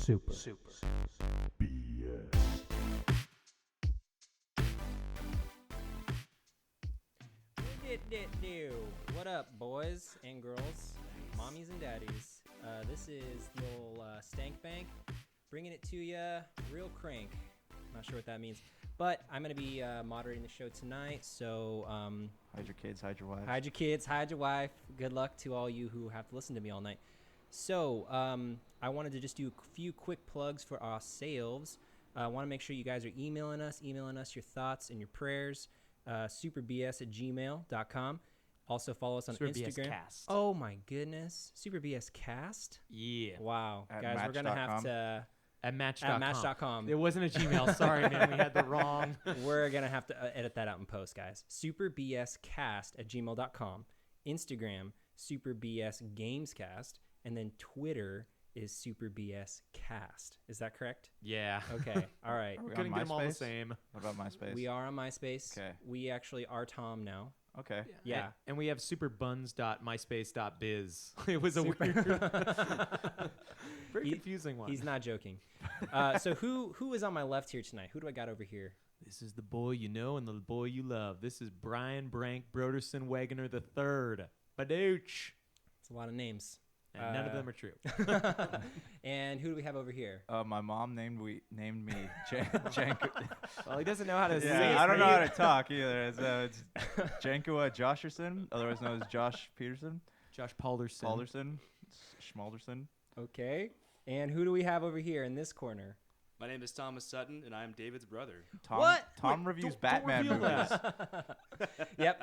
What up, boys and girls, mommies and daddies? This is the old Stank Bank, bringing it to ya real crank. Not sure what that means, but I'm going to be moderating the show tonight, so... hide your kids, hide your wife. Hide your kids, hide your wife. Good luck to all you who have to listen to me all night. So, I wanted to just do a few quick plugs for ourselves. I want to make sure you guys are emailing us your thoughts and your prayers. superbs@gmail.com. Also follow us on Super Instagram. BS Cast. Oh my goodness. Super BS Cast? Yeah. Wow. At Guys, we're going to have match.com. to... At Match.com. Match.com. It wasn't a Gmail. Sorry, man. We had the wrong. We're going to have to edit that out in post, guys. superbscast@gmail.com. Instagram, superbsgamescast. And then Twitter is superbscast. Is that correct? Yeah. Okay. All right. Are we Couldn't on get them all the MySpace? same. What about MySpace? We are on MySpace. Okay. We actually are Tom now. Okay. Yeah. And we have superbuns.myspace.biz. It was a weird, very confusing one. He's not joking. So who is on my left here tonight? Who do I got over here? This is the boy you know and the boy you love. This is Brian Brank Broderson Wagoner III. Badooch. It's a lot of names. And none of them are true. And who do we have over here? My mom named me Janko. Well, he doesn't know how to say it. Yeah, I don't know how to talk either. It's Jankoa Josherson, otherwise known as Josh Peterson. Josh Palderson. Palderson. Schmalderson. Okay. And who do we have over here in this corner? My name is Thomas Sutton, and I am David's brother. Tom, What? Tom Wait, reviews don't Batman reveal movies. that.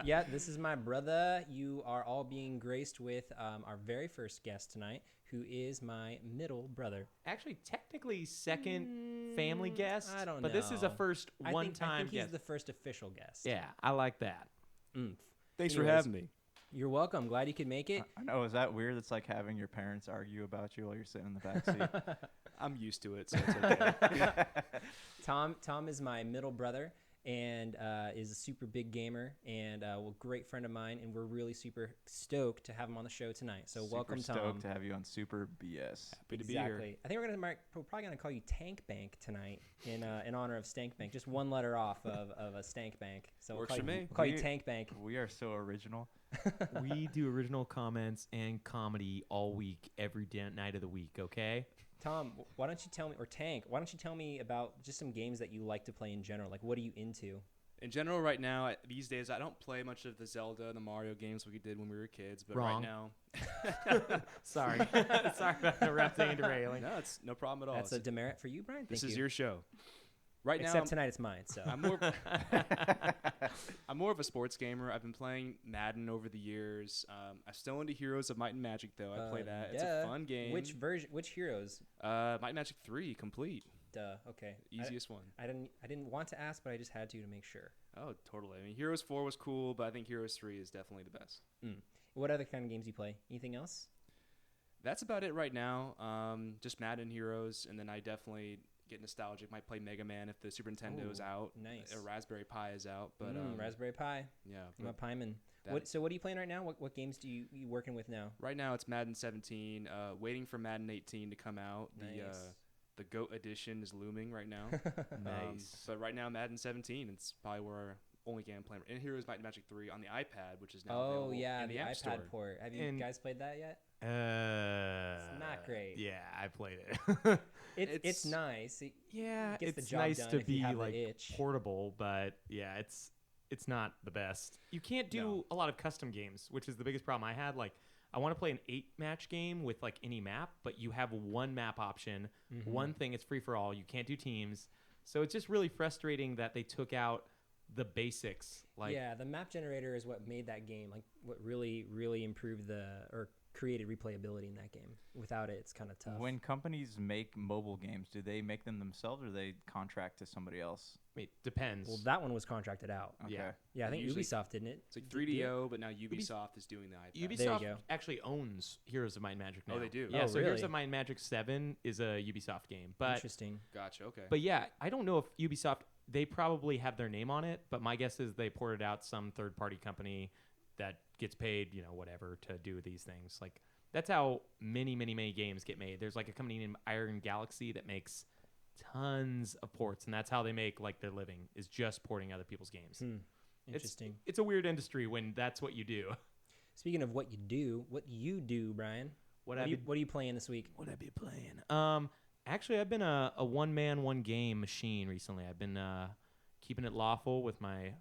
Yep. This is my brother. You are all being graced with our very first guest tonight, who is my middle brother. Actually, technically, second family guest. I don't But this is a know. first I one-time think he's guest. the first official guest. Yeah, I like that. Oomph. Thanks Anyways. for having me. You're welcome. Glad you could make it. I know. Is that weird? It's like having your parents argue about you while you're sitting in the back seat. I'm used to it, so it's okay. Tom is my middle brother and is a super big gamer and a great friend of mine, and we're really super stoked to have him on the show tonight. So welcome, Super Tom. stoked to have you on Super BS. Happy to be here. Exactly. I think we're probably gonna call you Tank Bank tonight in honor of Stank Bank. Just one letter off of a Stank Bank. So Works for me. We'll call you We- Tank Bank. We are so original. We do original comments and comedy all week, every night of the week, okay? Tom, why don't you tell me, or Tank, why don't you tell me about just some games that you like to play in general? Like, what are you into? In general, right now, these days, I don't play much of the Zelda and the Mario games we did when we were kids. But Wrong. right now, Sorry. Sorry about interrupting and derailing. no, it's no problem at all. That's a demerit for you, Brian. This Thank is you. your show. Right now, Except tonight it's mine. So I'm more of a sports gamer. I've been playing Madden over the years. I'm still into Heroes of Might and Magic, though. I play that. It's a fun game. Which version? Which heroes? Might and Magic 3, complete. Duh. Okay. Easiest one. I didn't want to ask, but I just had to make sure. Oh, totally. I mean, Heroes 4 was cool, but I think Heroes 3 is definitely the best. What other kind of games do you play? Anything else? That's about it right now. Just Madden Heroes, and then I definitely get nostalgic. Might play Mega Man if the Super Nintendo's out. Nice. Or Raspberry Pi is out. But Raspberry Pi. yeah. I'm a but Pieman. that- So what are you playing right now? What games do you working with now? right now it's Madden 17. Waiting for Madden 18 to come out. Nice. The GOAT edition is looming right now. Nice. But right now Madden 17, it's probably where our only game I'm playing. And Heroes Might and Magic 3 on the iPad, which is now Oh available yeah, in the the App iPad Store. port. Have you And- guys played that yet? It's not great. Yeah, I played it. It's It's- nice. Yeah, Gets the it's job nice done to if you be have the like itch. portable, but yeah, it's not the best. You can't do No. a lot of custom games, which is the biggest problem I had. Like, I want to play an 8-match game with like any map, but you have one map option, one thing. It's free for all. You can't do teams, so it's just really frustrating that they took out the basics. Like, Yeah, the map generator is what made that game, like what really improved or created replayability in that game. Without it, it's kind of tough. When companies make mobile games, do they make them themselves or do they contract to somebody else? it depends. Well, that one was contracted out. Okay. Yeah. Yeah, I think Usually- Ubisoft didn't it? It's like 3DO, but now Ubisoft is doing the iPad. There you Ubisoft go. actually owns Heroes of Might and Magic now. Oh, they do? Yeah, Oh, so Heroes really? of Might and Magic 7 is a Ubisoft game. But Interesting. Gotcha. Okay. But yeah, I don't know if Ubisoft, they probably have their name on it, but my guess is they ported out some third-party company that gets paid, whatever, to do these things. Like, that's how many games get made. There's like a company named Iron Galaxy that makes tons of ports, and that's how they make like their living, is just porting other people's games. Interesting. It's a weird industry when that's what you do. Speaking of what you do, Brian. What are you playing this week? What I be playing? Actually, I've been a one-man, one-game machine recently. I've been keeping it lawful with my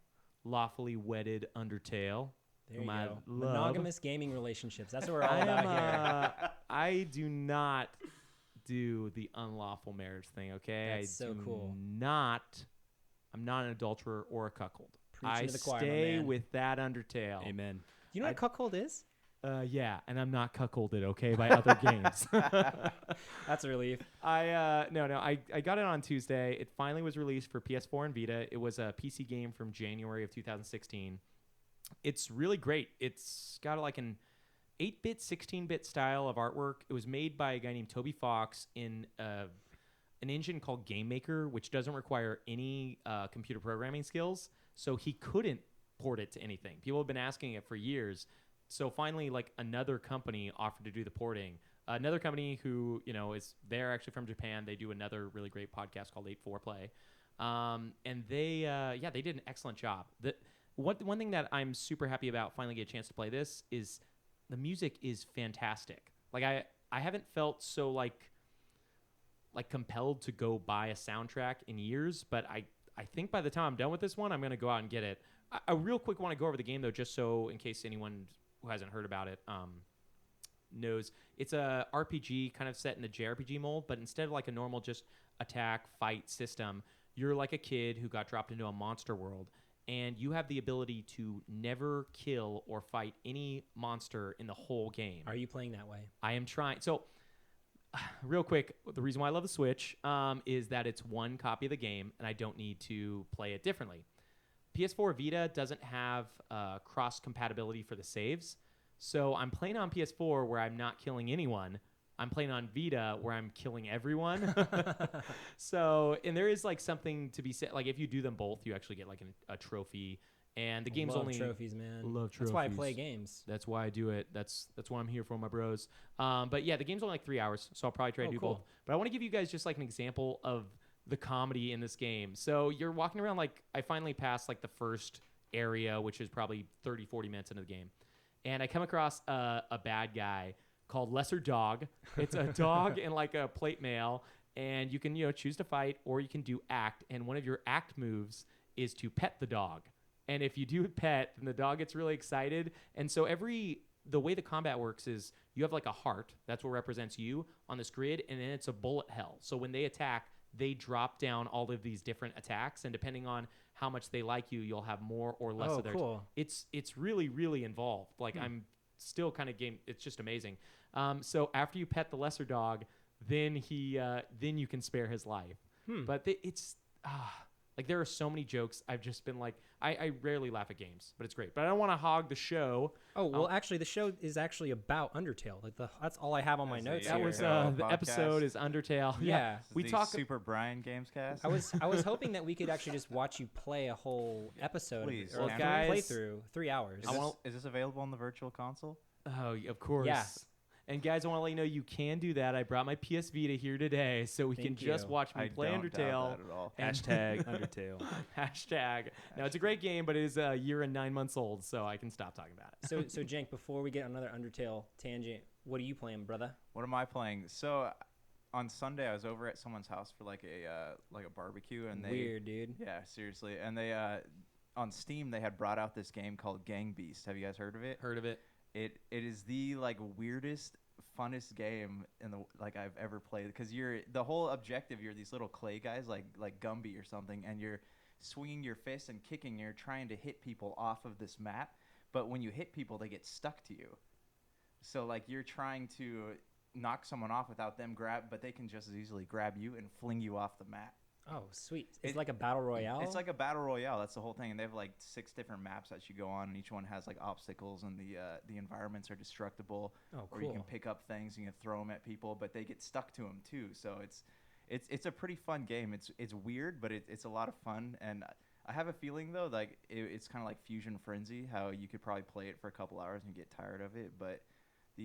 lawfully wedded Undertale. There you my go. love. Monogamous gaming relationships. That's what we're all about here. I do not do the unlawful marriage thing, okay? That's so cool. I'm not an adulterer or a cuckold. Preaching to the choir, my stay man. with that Undertale. Amen. You know what cuckold is? Yeah, and I'm not cuckolded, okay, by other games. That's a relief. I got it on Tuesday. It finally was released for PS4 and Vita. It was a PC game from January of 2016. It's really great. It's got like an 8-bit, 16-bit style of artwork. It was made by a guy named Toby Fox in an engine called Game Maker, which doesn't require any computer programming skills. So he couldn't port it to anything. People have been asking it for years. So finally, like, another company offered to do the porting. Another company who, they're actually from Japan. They do another really great podcast called 8-4 Play. And they did an excellent job. One thing that I'm super happy about finally get a chance to play this is the music is fantastic. Like, I haven't felt so like compelled to go buy a soundtrack in years, but I think by the time I'm done with this one, I'm going to go out and get it. I real quick want to go over the game, though, just so in case anyone who hasn't heard about it knows. It's a RPG kind of set in the JRPG mold, but instead of like a normal just attack, fight system, you're like a kid who got dropped into a monster world, and you have the ability to never kill or fight any monster in the whole game. Are you playing that way? I am trying. So, real quick, the reason why I love the Switch is that it's one copy of the game, and I don't need to play it differently. PS4 Vita doesn't have cross-compatibility for the saves, so I'm playing on PS4 where I'm not killing anyone. I'm playing on Vita where I'm killing everyone. So, and there is like something to be said. Like if you do them both, you actually get like a trophy. And the game's only trophies, man. Love trophies. That's why I play games. That's why I do it. That's what I'm here for, my bros. But yeah, the game's only like 3 hours, so I'll probably try to do cool. both. But I want to give you guys just like an example of the comedy in this game. So you're walking around, like I finally passed like the first area, which is probably 30, 40 minutes into the game. And I come across a bad guy called Lesser Dog. It's a dog and like a plate mail. And you can, choose to fight or you can do act. And one of your act moves is to pet the dog. And if you do pet, then the dog gets really excited. And so the way the combat works is you have like a heart. That's what represents you on this grid. And then it's a bullet hell. So when they attack, they drop down all of these different attacks. And depending on how much they like you, you'll have more or less of theirs. Cool. It's really, really involved. Like I'm still kind of it's just amazing. So after you pet the lesser dog, then you can spare his life. But it's like there are so many jokes. I've just been like, I rarely laugh at games, but it's great. But I don't want to hog the show. Oh, well, actually, the show is actually about Undertale. Like that's all I have on my notes. That here. was the podcast. episode is Undertale. Yeah. We the talk Super Brian Gamescast. I was hoping that we could actually just watch you play a whole episode. Please. Or Well, a guys- playthrough, 3 hours. Is this available on the virtual console? Oh, of course. Yeah. And guys, I want to let you know you can do that. I brought my PS Vita here today, so we can Thank just you. watch me I play don't Undertale. doubt that at all. And- Hashtag Undertale. Hashtag. Now, it's a great game, but it is a year and 9 months old, so I can stop talking about it. So Jenk, before we get another Undertale tangent, what are you playing, brother? What am I playing? So on Sunday, I was over at someone's house for like a barbecue, and Weird, dude. Yeah, seriously. And they on Steam they had brought out this game called Gang Beast. Have you guys heard of it? Heard of it? It is the like weirdest, funnest game in the I've ever played, because the whole objective, you're these little clay guys like Gumby or something, and you're swinging your fists and kicking. You're trying to hit people off of this map, but when you hit people, they get stuck to you. So like you're trying to knock someone off without them but they can just as easily grab you and fling you off the map. Oh, sweet. It's like a battle royale? It's like a battle royale. That's the whole thing. And they have like 6 different maps that you go on, and each one has like obstacles, and the environments are destructible. Oh, Or you can cool. pick up things and you can throw them at people, but they get stuck to them too. So it's a pretty fun game. It's weird, but it's a lot of fun. And I have a feeling though, like it's kind of like Fusion Frenzy, how you could probably play it for a couple hours and get tired of it. But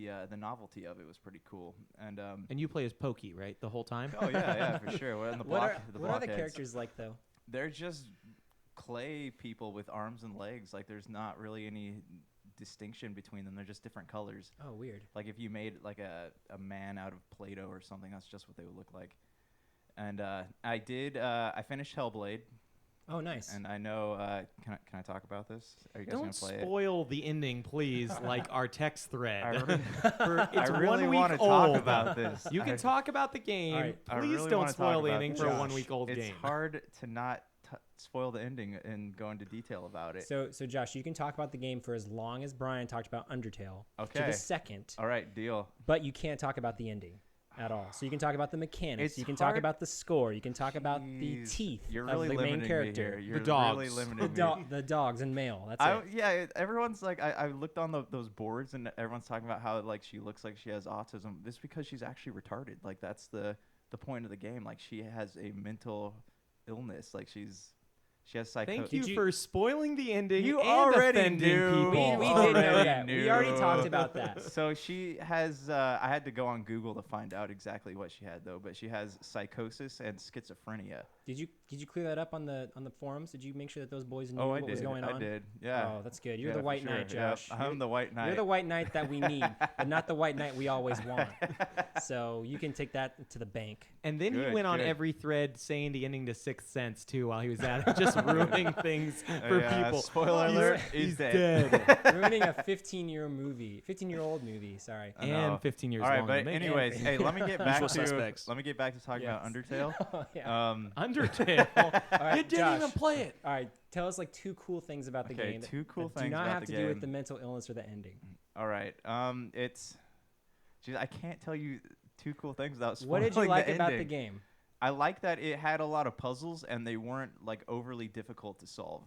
the novelty of it was pretty cool. And And you play as Pokey, right, the whole time? oh yeah, for sure. We're in the What block. are the what are the blockheads. characters like though? They're just clay people with arms and legs. Like there's not really any distinction between them. They're just different colors. Oh, weird. Like if you made like a man out of Play-Doh or something, that's just what they would look like. And I finished Hellblade. Oh, nice. And I know, can I talk about this? Are you guys Don't gonna play it? spoil the ending, please, like our text thread. I really, It's I really 1 week want to old. talk about this. You can talk about the game. All right. I Please really don't wanna spoil talk the about ending this. for a Josh, 1 week old It's game. hard to not spoil the ending and go into detail about it. So Josh, you can talk about the game for as long as Brian talked about Undertale to Okay. the second, All right, deal. but you can't talk about the ending at all. So you can talk about the mechanics. It's You can talk hard- about the score. You can talk about the Jeez, teeth You're of really the limiting main character. me here. You're dogs. really The, limiting me. the dogs and male. That's it. Yeah, everyone's like, I looked on those boards and everyone's talking about how like she looks like she has autism. This is because she's actually retarded. Like that's the point of the game. Like she has a mental illness. Like she has psychosis. Thank you Did you- for spoiling the ending. You and already offending knew. people. We did know Already that. We knew. already talked about that. So she has. I had to go on Google to find out exactly what she had though. But she has psychosis and schizophrenia. Did you clear that up on the forums? Did you make sure that those boys knew Oh, I what did. was going on? I did. Yeah. Oh, that's good. You're Yeah, the for white sure. knight, Yeah, Josh. I'm the white knight. You're the white knight that we need, but not the white knight we always want. So you can take that to the bank. And then he Good, went on good. every thread saying the ending to Sixth Sense too while he was at it, just ruining things for people. Spoiler He's- alert. He's dead. Ruining a 15-year-old movie. Sorry. I know. And 15 years All right, long. but to make. anyways, hey, let me get back Usual to suspects. talking about Yes. Undertale. Oh, yeah. Undertale. All right, You didn't even Josh. play it. All right. Tell us like two cool things about the Okay, game. two cool that things do not about have the to do with game. the mental illness or the ending. All right. Geez, I can't tell you two cool things without spoiling What did you like the about the ending. game? I like that it had a lot of puzzles and they weren't like overly difficult to solve.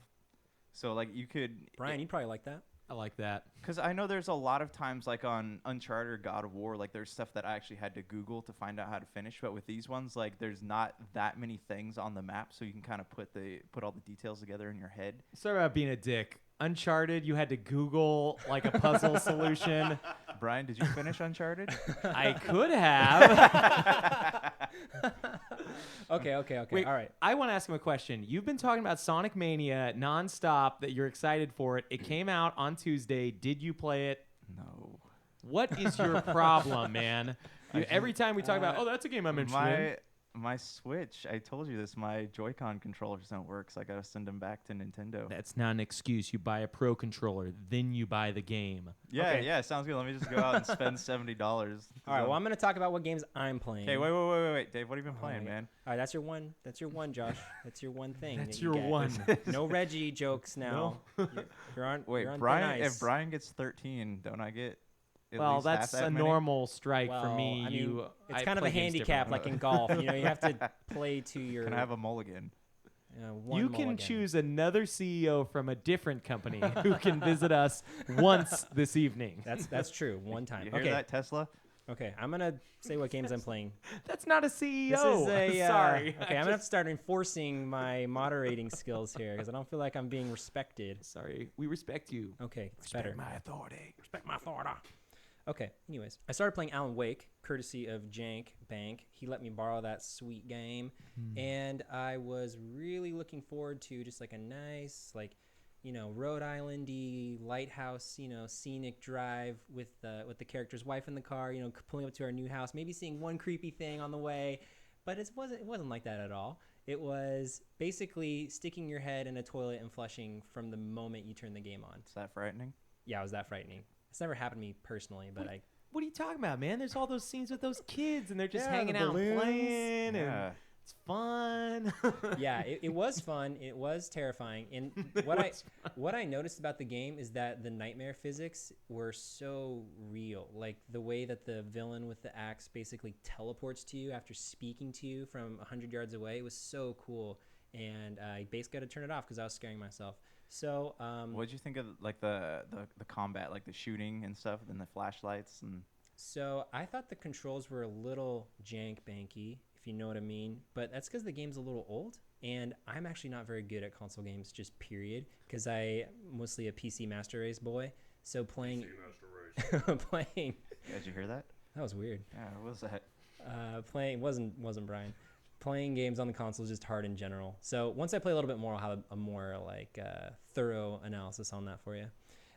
So like you could Brian, you probably like that. I like that. because I know there's a lot of times like on Uncharted or God of War, like there's stuff that I actually had to Google to find out how to finish. But with these ones, like there's not that many things on the map, so you can kind of put all the details together in your head. Sorry about being a dick. Uncharted, you had to Google like a puzzle solution. Brian, did you finish Uncharted? I could have. Okay. Wait, All right. I want to ask him a question. You've been talking about Sonic Mania nonstop, that you're excited for it. It came out on Tuesday. Did you play it? No. What is your problem, man? Every time we talk about, oh, that's a game I'm interested in. My Switch, I told you this, my Joy-Con controllers don't work, so I gotta send them back to Nintendo. That's not an excuse. You buy a Pro controller, then you buy the game. Yeah, Okay. yeah, sounds good. Let me just go out and spend $70. All right. Well, I'm going to talk about what games I'm playing. Okay, wait, Dave, what have you been playing, yeah. man? All right, that's your one. That's your one, Josh. That's your one thing. That's that you your get. one. No Reggie jokes now. You're on. Wait, you're on Brian. thin ice. If Brian gets 13, don't I get? At Well, least that's half that a many? normal strike for Well, me. I mean, it's I kind of a play games handicap, differently. like in golf. You know, you have to play to your. Can I have a mulligan? One You can mulligan. choose another CEO from a different company who can visit us once this evening. That's true. One time. You hear Okay. that, Tesla? Okay. I'm gonna say what games I'm playing. That's not a CEO. This is a. Sorry. Okay, I'm gonna have to start enforcing my moderating skills here because I don't feel like I'm being respected. Sorry. We respect you. Okay, it's better. My authority. Respect my authority. Okay, anyways. I started playing Alan Wake, courtesy of Jank Bank. He let me borrow that sweet game. And I was really looking forward to just like a nice, like, you know, Rhode Island-y lighthouse, you know, scenic drive with the character's wife in the car, you know, pulling up to our new house, maybe seeing one creepy thing on the way. But it wasn't like that at all. It was basically sticking your head in a toilet and flushing from the moment you turn the game on. Is that frightening? Yeah, it was that frightening. It's never happened to me personally, but What are you talking about, man? There's all those scenes with those kids, and they're just Yeah, hanging the out and balloons. playing, Yeah. and it's fun. yeah, it was fun. It was terrifying. And what I noticed about the game is that the nightmare physics were so real. Like the way that the villain with the axe basically teleports to you after speaking to you from 100 yards away was so cool. And I basically had to turn it off because I was scaring myself. So What did you think of like the combat, like the shooting and stuff, and the flashlights and? So I thought the controls were a little jank banky, if you know what I mean. But that's because the game's a little old, and I'm actually not very good at console games, just period. Because I'm mostly a PC Master Race boy. So playing Did you hear that? That was weird. Yeah, what was that? Playing wasn't Brian. Playing games on the console is just hard in general. So once I play a little bit more, I'll have a more like thorough analysis on that for you.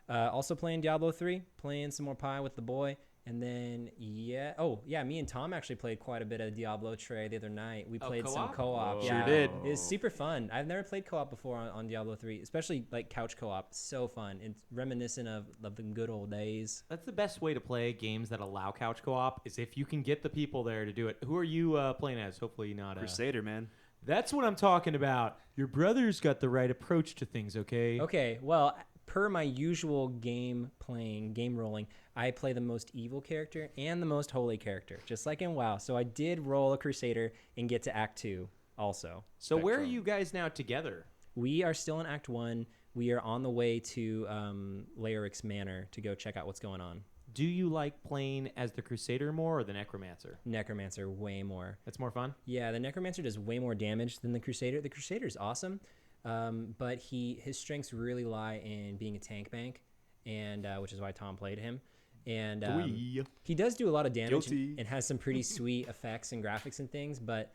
Also playing Diablo 3, playing some more Pi with the boy. And then, me and Tom actually played quite a bit of Diablo Trey the other night. We played some co-op. Whoa. Yeah, Sure did. It was super fun. I've never played co-op before on Diablo 3, especially like couch co-op. So fun. It's reminiscent of the good old days. That's the best way to play games that allow couch co-op is if you can get the people there to do it. Who are you playing as? Hopefully not Crusader, man. That's what I'm talking about. Your brother's got the right approach to things, okay? Okay, well, per my usual game rolling, I play the most evil character and the most holy character, just like in WoW. So I did roll a Crusader and get to Act 2 also. So where are you guys now together? We are still in Act 1. We are on the way to Laeric's Manor to go check out what's going on. Do you like playing as the Crusader more or the Necromancer? Necromancer, way more. That's more fun? Yeah, the Necromancer does way more damage than the Crusader. The Crusader is awesome, but his strengths really lie in being a tank bank, and which is why Tom played him. And he does do a lot of damage and has some pretty sweet effects and graphics and things, but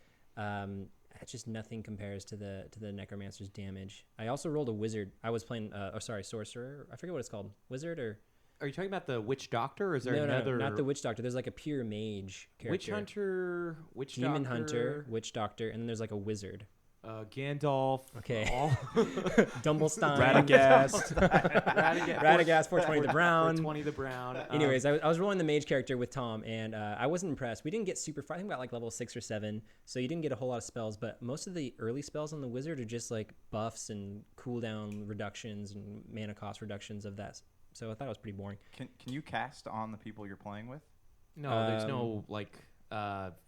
just nothing compares to the Necromancer's damage. I also rolled a wizard. I was playing, sorcerer. I forget what it's called. Wizard or... Are you talking about the Witch Doctor, or is there no, another? No, not the Witch Doctor. There's like a pure mage character. Witch Hunter, Witch Demon Doctor, Hunter, Witch Doctor, and then there's like a wizard. Gandalf. Okay. Dumblestein. Radagast. Radagast, 420 the Brown. 420 the Brown. Anyways, I was rolling the mage character with Tom, and I wasn't impressed. We didn't get super far. I think we got like level 6 or 7, so you didn't get a whole lot of spells, but most of the early spells on the wizard are just like buffs and cooldown reductions and mana cost reductions of that. So I thought it was pretty boring. Can you cast on the people you're playing with? No, there's no like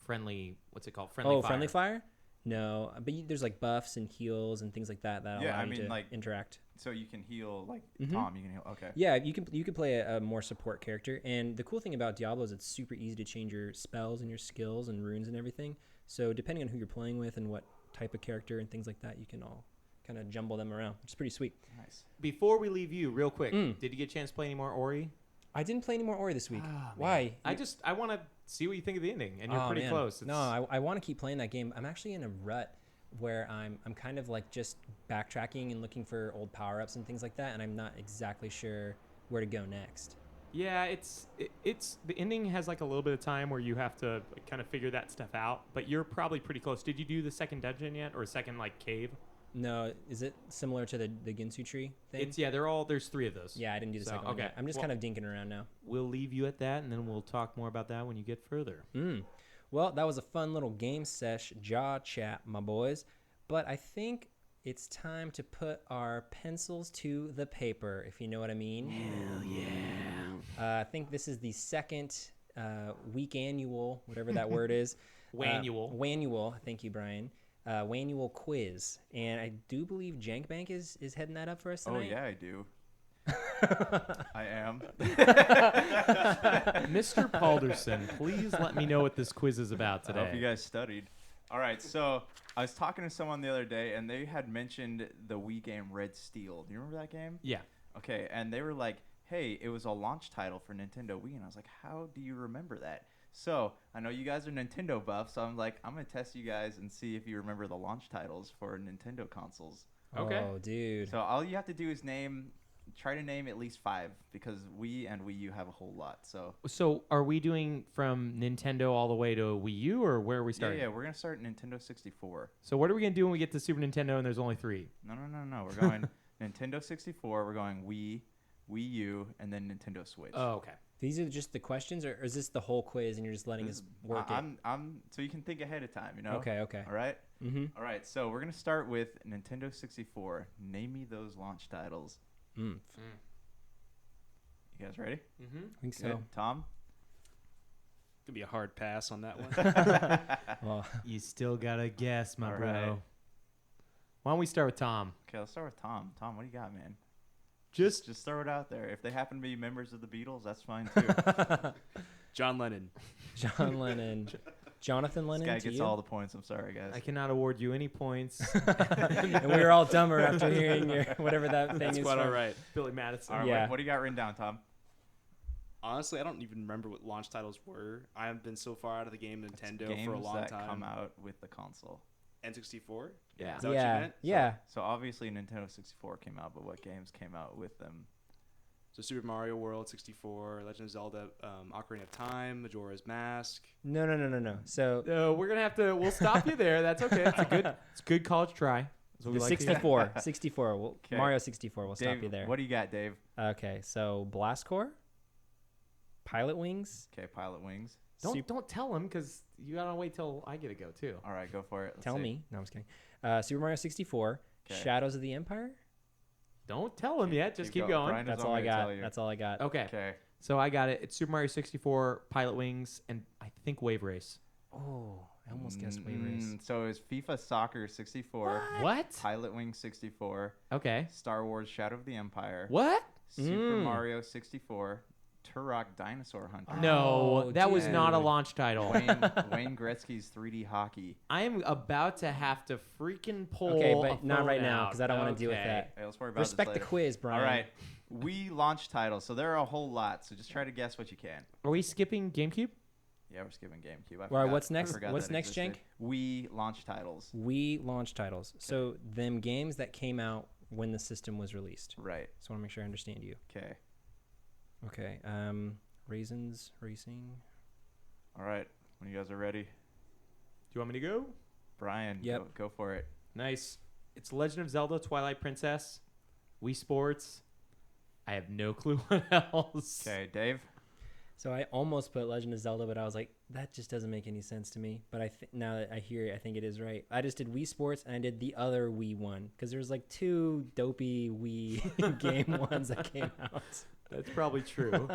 friendly. What's it called? Friendly fire. Friendly fire? No, but there's like buffs and heals and things like that allow you to interact. So you can heal like Tom. You can heal. Okay. Yeah, you can play a more support character, and the cool thing about Diablo is it's super easy to change your spells and your skills and runes and everything. So depending on who you're playing with and what type of character and things like that, you can all kind of jumble them around, which is pretty sweet. Nice. Before we leave you, real quick, did you get a chance to play any more Ori? I didn't play any more Ori this week. Oh, Why? I want to see what you think of the ending, and you're pretty close. No, I want to keep playing that game. I'm actually in a rut where I'm kind of like just backtracking and looking for old power-ups and things like that, and I'm not exactly sure where to go next. Yeah, it's the ending has like a little bit of time where you have to kind of figure that stuff out, but you're probably pretty close. Did you do the second dungeon yet, or second like cave? No, is it similar to the Ginsu tree thing? There's 3 of those. Yeah, I didn't do the second one yet. I'm just kind of dinking around now. We'll leave you at that, and then we'll talk more about that when you get further. Well, that was a fun little game sesh jaw chat, my boys. But I think it's time to put our pencils to the paper, if you know what I mean. Hell yeah. I think this is the second week annual, whatever that word is. Wannual. Thank you, Brian. Wannual quiz. And I do believe Jankbank is heading that up for us tonight. Oh, yeah, I do. I am. Mr. Palderson, please let me know what this quiz is about today. I hope you guys studied. All right, so I was talking to someone the other day, and they had mentioned the Wii game Red Steel. Do you remember that game? Yeah. Okay, and they were like, hey, it was a launch title for Nintendo Wii. And I was like, how do you remember that? So I know you guys are Nintendo buffs, so I'm like, I'm going to test you guys and see if you remember the launch titles for Nintendo consoles. Okay. Oh, dude. So all you have to do is try to name at least 5, because Wii and Wii U have a whole lot. So are we doing from Nintendo all the way to Wii U, or where are we starting? Yeah, we're going to start Nintendo 64. So what are we going to do when we get to Super Nintendo and there's only 3? No. We're going Nintendo 64, we're going Wii, Wii U, and then Nintendo Switch. Oh, okay. These are just the questions, or is this the whole quiz and you're just letting us work it? So you can think ahead of time, you know? Okay. All right? Mm-hmm. All right, so we're going to start with Nintendo 64. Name me those launch titles. You guys ready? Mm-hmm. I think so. Good. Tom? Could be a hard pass on that one. Well, You still got to guess, my All bro. right. Why don't we start with Tom? Okay, let's start with Tom. Tom, what do you got, man? Just throw it out there. If they happen to be members of the Beatles, that's fine too. John Lennon. John Lennon. Jonathan Lennon. This guy to gets you? all the points. I'm sorry, guys. I cannot award you any points. And we were all dumber after hearing your whatever that thing That's is. quite from. all right. Billy Madison. All right, Yeah. what do you got written down, Tom? Honestly, I don't even remember what launch titles were. I have been so far out of the game Nintendo Games for a long that time. come out with the console. N64? Yeah. Is that what you meant? Yeah. So obviously Nintendo 64 came out, but what games came out with them? So Super Mario World 64, Legend of Zelda, Ocarina of Time, Majora's Mask. No. So No, we're gonna have to. We'll stop you there. That's okay. It's a good college try. That's what the we like to hear. 64, 64. Okay. Mario 64. We'll Dave, stop you there. What do you got, Dave? Okay, so Blast Corps, Pilot Wings. Okay, Pilot Wings. Don't tell him because you gotta wait till I get to go too. All right, go for it. Let's Tell see. me. No, I'm just kidding. Super Mario 64, 'Kay. Shadows of the Empire. Don't tell him yet. Just keep Keep going. Brian doesn't That's all want I me to got. tell you. That's all I got. Okay. Okay. So I got it. It's Super Mario 64, Pilot Wings, and I think Wave Race. Oh, I almost guessed Wave Race. So it's FIFA Soccer 64, What? Pilot Wings 64, Okay. Star Wars Shadow of the Empire, What? Super Mario 64, Turok Dinosaur Hunter, No, Oh, that was not a dude. launch title. Wayne Gretzky's 3D Hockey. I am about to have to freaking pull. Okay, a but not phone right now out. because I don't want to deal with Okay. that. Hey, let's worry about Respect this the later. quiz, Brian. All right. We launch titles, so there are a whole lot. So just try to guess what you can. Are we skipping GameCube? Yeah, we're skipping GameCube. All right, what's next? What's that next, existed. Jenk? We launch titles. We launch titles. So them games that came out when the system was released. Right. Just want to make sure I understand you. Okay. Okay. Raisins Racing. All right. When you guys are ready, Do you want me to go? Brian, Yep. go for it. Nice. It's Legend of Zelda Twilight Princess, Wii Sports. I have no clue what else. Okay, Dave. So I almost put Legend of Zelda, but I was like, that just doesn't make any sense to me. But now that I hear it, I think it is right. I just did Wii Sports and I did the other Wii one because there's like two dopey Wii game ones that came out. That's probably true.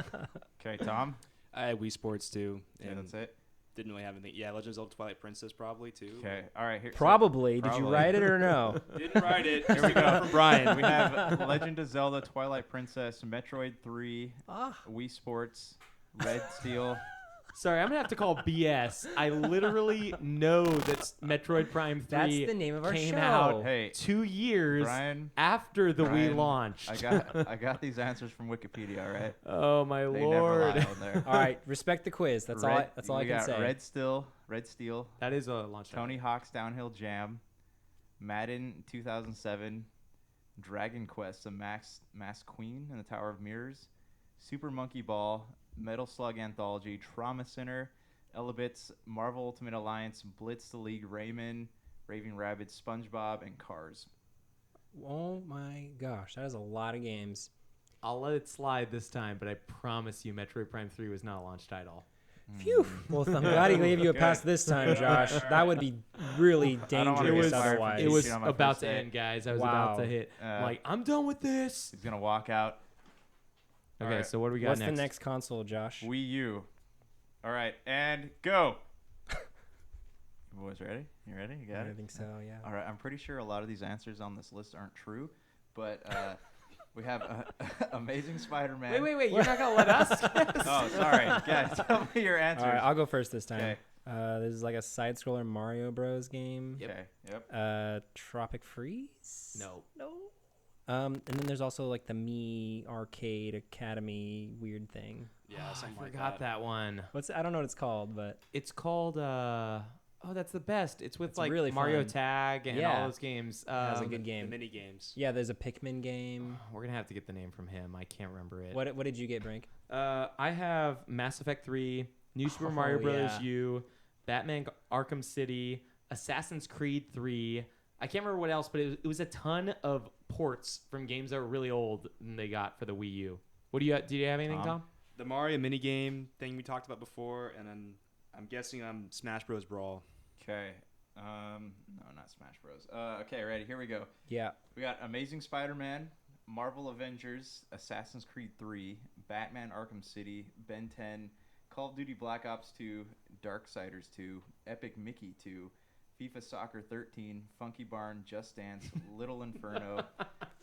Okay, Tom. I had Wii Sports too. Yeah, And that's it. didn't really have anything. Yeah, Legend of Zelda Twilight Princess probably too. Okay. All right. Here. so Probably. Did you probably. write it or no? Didn't write it. Here we go from Brian. we have Legend of Zelda, Twilight Princess, Metroid 3, Ah. Wii Sports, Red Steel. Sorry, I'm gonna have to call BS. I literally know that Metroid Prime 3 That's the name of our came show. out Hey, 2 years Brian. after the Brian, Wii launched. I got these answers from Wikipedia. All right. Oh my They never lord. lie on there. All right, respect the quiz. That's all. That's all I we can got say. Red Steel, That is a launch title. Tony Hawk's Downhill Jam, Madden 2007, Dragon Quest: The Masked Queen and the Tower of Mirrors, Super Monkey Ball, Metal Slug Anthology, Trauma Center, Elebits, Marvel Ultimate Alliance, Blitz the League, Rayman, Raving Rabbids, SpongeBob, and Cars. Oh my gosh, that is a lot of games. I'll let it slide this time, but I promise you Metroid Prime 3 was not a launch title. Phew. Well, I'm glad he gave you a pass this time, Josh. That would be really I don't wanna dangerous get fired from otherwise. It was Teaching on my about first to day. end, guys. I was Wow. about to hit. Uh, I'm like, I'm done with this. He's gonna walk out. Okay, Alright. so what do we got What's next? the next console, Josh? Wii U. All right, and go. You boys ready? You ready? You got I it? think so, yeah. All right, I'm pretty sure a lot of these answers on this list aren't true, but we have Amazing Spider-Man. Wait. You're not going to let us guess? Oh, sorry. Guys, tell me your answers. All right, I'll go first this time. Okay. This is like a side-scroller Mario Bros. Game. Yep. Okay. Yep. Tropic Freeze? No. And then there's also like the Me Arcade Academy weird thing. Yeah, I something like forgot that one. I don't know what it's called, but It's called, that's the best. It's with It's like really Mario fun. Tag and Yeah. all those games. it has a Um, good The game. mini games. Yeah, there's a Pikmin game. We're going to have to get the name from him. I can't remember it. What did you get, Brink? I have Mass Effect 3, New Super Oh, Mario Bros. yeah. U, Batman Arkham City, Assassin's Creed 3. I can't remember what else, but it was a ton of ports from games that were really old and they got for the Wii U. What do you do? You have anything, Tom? Tom? The Mario mini game thing we talked about before, and then I'm guessing Smash Bros. Brawl. Okay. No, not Smash Bros. Okay, ready? Here we go. Yeah. We got Amazing Spider-Man, Marvel Avengers, Assassin's Creed 3, Batman Arkham City, Ben 10, Call of Duty Black Ops 2, Darksiders 2, Epic Mickey 2, FIFA Soccer 13, Funky Barn, Just Dance, Little Inferno.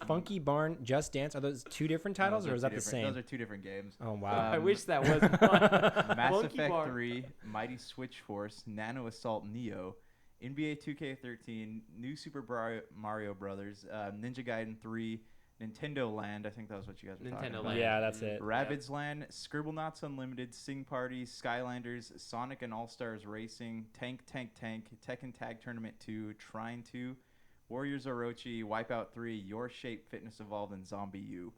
Funky Barn, Just Dance. Are those two different titles, Those or are is two that the different- same? Those are two different games. Oh wow. I wish that was one. Mass Funky Effect Barn. 3, Mighty Switch Force, Nano Assault Neo, NBA 2K13, New Super Mario Brothers, Ninja Gaiden 3, Nintendo Land. I think that was what you guys were talking Nintendo about. Land. Yeah, that's it. Rabbids Land, Scribblenauts Unlimited, Sing Party, Skylanders, Sonic and All Stars Racing, Tank, Tekken Tag Tournament 2, Trine 2, Warriors Orochi, Wipeout 3, Your Shape, Fitness Evolved, and Zombie U.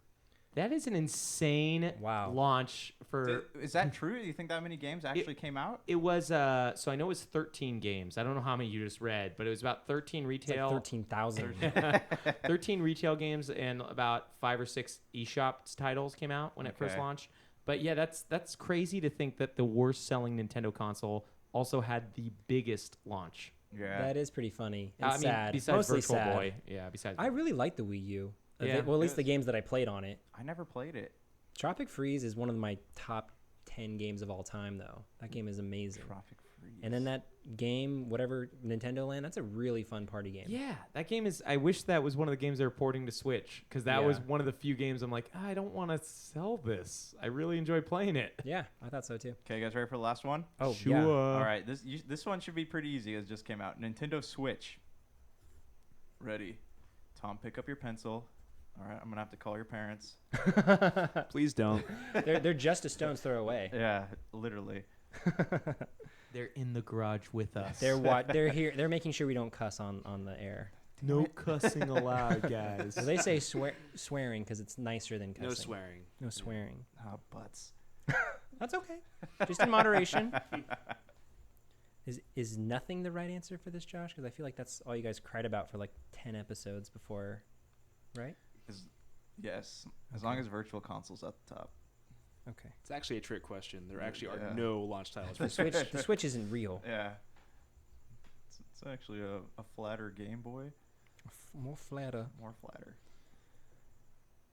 That is an insane launch for. Is that true? Do you think that many games actually came out? It was so I know it was 13 games. I don't know how many you just read, but it was about 13 retail. It's like 13,000. 13 retail games and about 5 or 6 eShop titles came out when it first launched. But yeah, that's crazy to think that the worst selling Nintendo console also had the biggest launch. Yeah. That is pretty funny and I mean, sad. besides Mostly Virtual sad. Boy. Yeah, besides. I really like the Wii U. Yeah. Well, at least the games that I played on it. I never played it. Tropic Freeze is one of my top 10 games of all time, though. That game is amazing. Tropic Freeze. And then that game, whatever, Nintendo Land, that's a really fun party game. Yeah, that game is. I wish that was one of the games they were porting to Switch because that was one of the few games I'm like, I don't want to sell this. I really enjoy playing it. Yeah, I thought so too. Okay, you guys ready for the last one? Oh, Sure. yeah. All right, this one should be pretty easy. It just came out. Nintendo Switch. Ready. Tom, pick up your pencil. All right, I'm going to have to call your parents. Please don't. They're just a stone's throw away. Yeah, literally. They're in the garage with us. They're here. They're making sure we don't cuss on the air. No cussing allowed, guys. So they say swearing because it's nicer than cussing. No swearing. No swearing. Oh, butts. That's okay. Just in moderation. Is nothing the right answer for this, Josh? Because I feel like that's all you guys cried about for like 10 episodes before, right? Yes, as long as Virtual Console's at the top. Okay. It's actually a trick question. There actually are Yeah. no launch titles for The Switch. The Switch isn't real. Yeah. It's actually a flatter Game Boy. More flatter. More flatter.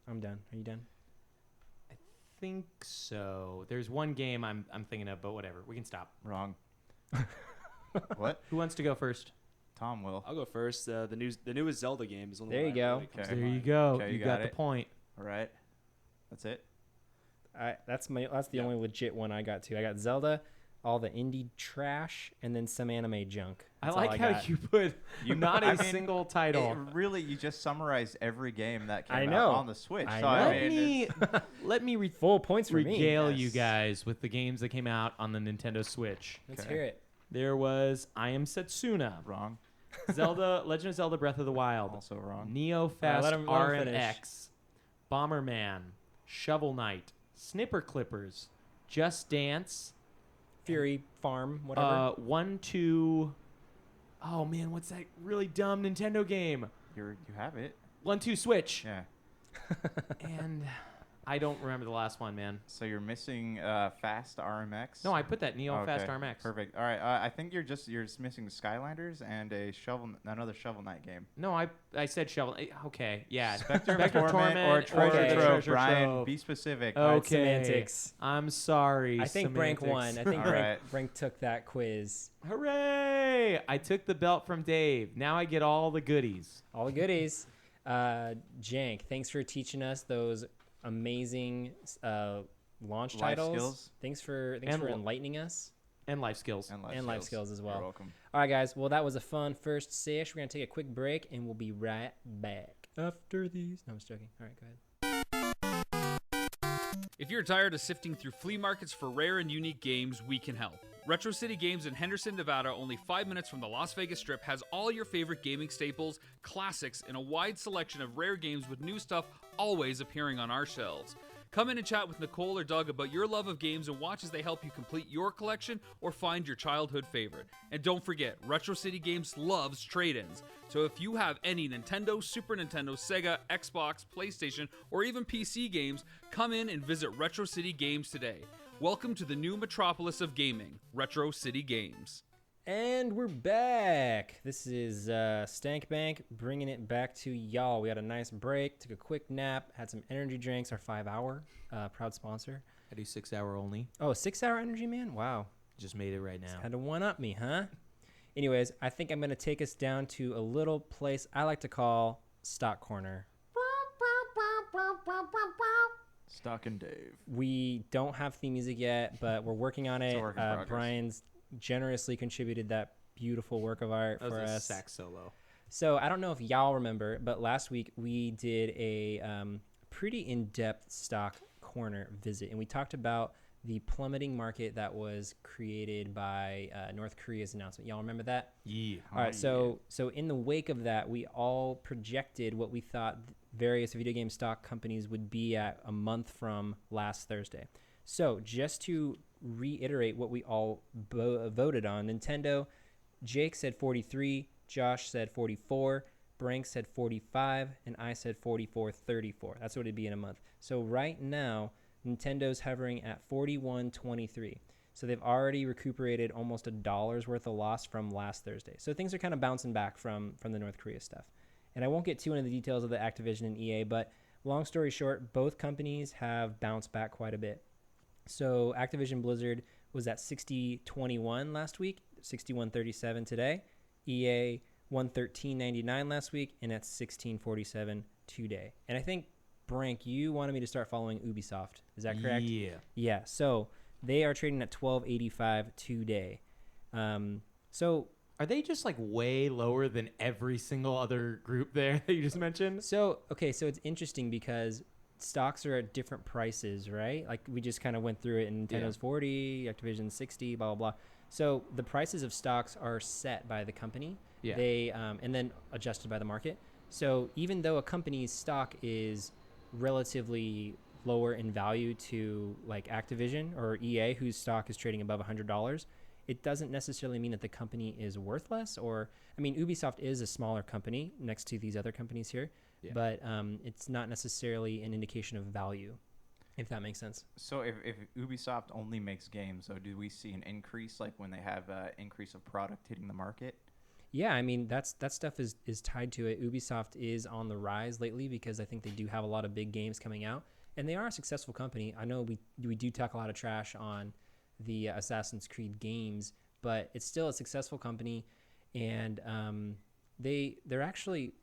I'm done. Are you done? I think so. There's one game I'm thinking of, but whatever. We can stop. Wrong. What? Who wants to go first? Tom will. I'll go first. The newest Zelda game is one. There you go. Comes Okay. to There you mind. go. Okay, you you got got the it. point. All right. That's it. That's the only legit one I got to. I got Zelda, all the indie trash, and then some anime junk. That's I all like how got. you put not I a mean, single title. Really, you just summarized every game that I came know. out on the Switch. I so know. Let me let me Full points for me. regale you Yes. guys with the games that came out on the Nintendo Switch. Let's Okay. hear it. There was I Am Setsuna, Wrong. Zelda, Legend of Zelda: Breath of the Wild, Also wrong. Neo Fast let him RMX, Bomberman, Shovel Knight, Snipper Clippers, Just Dance, Fury Farm, whatever. 1, 2. Oh man, what's that really dumb Nintendo game? You have it. 1, 2 Switch. Yeah. And I don't remember the last one, man. So you're missing Fast RMX. No, I put that Neo Fast Okay, RMX. Perfect. All right. I think you're just missing Skylanders and another Shovel Knight game. No, I said Shovel. Okay, yeah. Spectre Spectre of Torment or Torment Treasure or Trove. Treasure Brian, Trove. be specific. Oh, All right, okay. semantics. I'm sorry. I think Brank won. I think All right. Brank took that quiz. Hooray! I took the belt from Dave. Now I get all the goodies. All the goodies. Jank, thanks for teaching us those amazing launch Life titles. skills. Thanks for And enlightening us. And life skills. And life skills as well. You're welcome. All right, guys. Well, that was a fun first sesh. We're going to take a quick break, and we'll be right back after these. No, I'm just joking. All right, go ahead. If you're tired of sifting through flea markets for rare and unique games, we can help. Retro City Games in Henderson, Nevada, only 5 minutes from the Las Vegas Strip, has all your favorite gaming staples, classics, and a wide selection of rare games with new stuff always appearing on our shelves. Come in and chat with Nicole or Doug about your love of games and watch as they help you complete your collection or find your childhood favorite. And don't forget, Retro City Games loves trade-ins. So if you have any Nintendo, Super Nintendo, Sega, Xbox, PlayStation, or even PC games, come in and visit Retro City Games today. Welcome to the new metropolis of gaming, Retro City Games. And we're back. This is Stank Bank bringing it back to y'all. We had a nice break, took a quick nap, had some energy drinks, our 5-hour proud sponsor. I do 6 hour only. Oh, 6-hour energy, man? Wow. Just made it right now. Had to one-up me, huh? Anyways, I think I'm going to take us down to a little place I like to call Stock Corner. Stock and Dave. We don't have theme music yet, but we're working on It's it. a work in progress. Brian's generously contributed that beautiful work of art That for was a us. sax solo. So I don't know if y'all remember, but last week we did a pretty in-depth stock corner visit, and we talked about the plummeting market that was created by North Korea's announcement. Y'all remember that? Yeah. All right. So in the wake of that, we all projected what we thought various video game stock companies would be at a month from last Thursday. So just to reiterate what we all voted on, Nintendo, Jake said 43, Josh said 44, Brank said 45, and I said 44.34. That's what it'd be in a month. So right now, Nintendo's hovering at 41.23. So they've already recuperated almost $1 worth of loss from last Thursday. So things are kind of bouncing back from the North Korea stuff. And I won't get too into the details of the Activision and EA, but long story short, both companies have bounced back quite a bit. So Activision Blizzard was at 60.21 last week, 61.37 today. EA 113.99 last week, and that's 16.47 today. And I think, Brank, you wanted me to start following Ubisoft. Is that correct? Yeah. Yeah. So they are trading at 12.85 today. So Are they just like way lower than every single other group there that you just mentioned? So it's interesting because stocks are at different prices, right? Like we just kind of went through it, and Nintendo's 40, Activision 60, blah, blah, blah. So the prices of stocks are set by the company. Yeah. They and then adjusted by the market. So even though a company's stock is relatively lower in value to like Activision or EA, whose stock is trading above $100, it doesn't necessarily mean that the company is worth less. Or, I mean, Ubisoft is a smaller company next to these other companies here, but it's not necessarily an indication of value, if that makes sense. So if Ubisoft only makes games, so do we see an increase like when they have an increase of product hitting the market? Yeah, I mean, that stuff is tied to it. Ubisoft is on the rise lately because I think they do have a lot of big games coming out, and they are a successful company. I know we do talk a lot of trash on the Assassin's Creed games, but it's still a successful company, and they're actually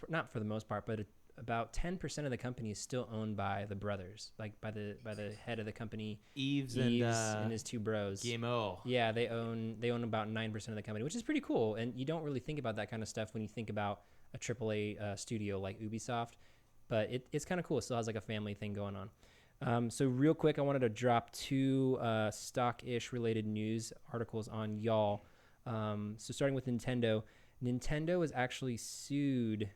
not for the most part, but about 10% of the company is still owned by the brothers, like by the head of the company, Eves and his two bros. GMO. Yeah, they own about 9% of the company, which is pretty cool. And you don't really think about that kind of stuff when you think about a AAA studio like Ubisoft, but it's kind of cool. It still has like a family thing going on. So real quick, I wanted to drop two stock-ish related news articles on y'all. So starting with Nintendo. Nintendo was actually sued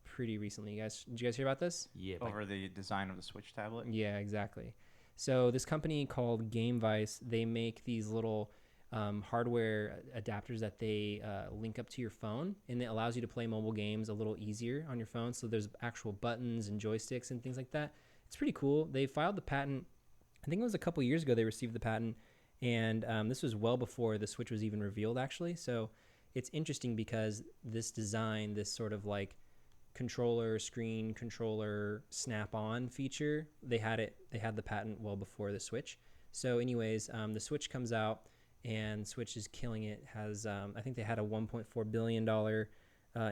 pretty recently. Did you guys hear about this? Yeah. Over the design of the Switch tablet? Yeah, exactly. So this company called GameVice, they make these little hardware adapters that they link up to your phone, and it allows you to play mobile games a little easier on your phone. So there's actual buttons and joysticks and things like that. It's pretty cool. They filed the patent. I think it was a couple years ago they received the patent, and this was well before the Switch was even revealed, actually. So it's interesting because this design, this sort of like screen controller snap-on feature, they had the patent well before the Switch. So anyways, the Switch comes out, and Switch is killing it. Has I think they had a $1.4 billion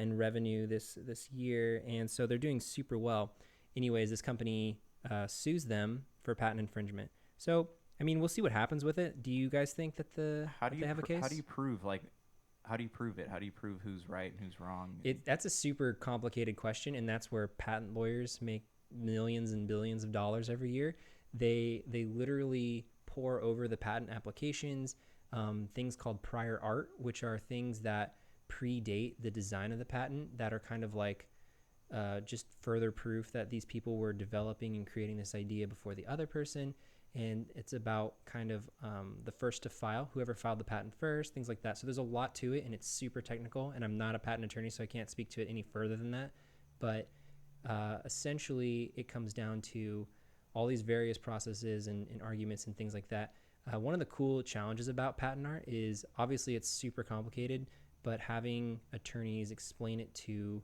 in revenue this year, and so they're doing super well. Anyways, this company sues them for patent infringement. So I mean, we'll see what happens with it. Do you guys think that they have a case? How do you prove it? How do you prove who's right and who's wrong? That's a super complicated question, and that's where patent lawyers make millions and billions of dollars every year. They literally pore over the patent applications, things called prior art, which are things that predate the design of the patent that are kind of like just further proof that these people were developing and creating this idea before the other person. And it's about kind of the first to file, whoever filed the patent first, things like that. So there's a lot to it, and it's super technical, and I'm not a patent attorney, so I can't speak to it any further than that. But essentially, it comes down to all these various processes and arguments and things like that. One of the cool challenges about patent art is obviously it's super complicated, but having attorneys explain it to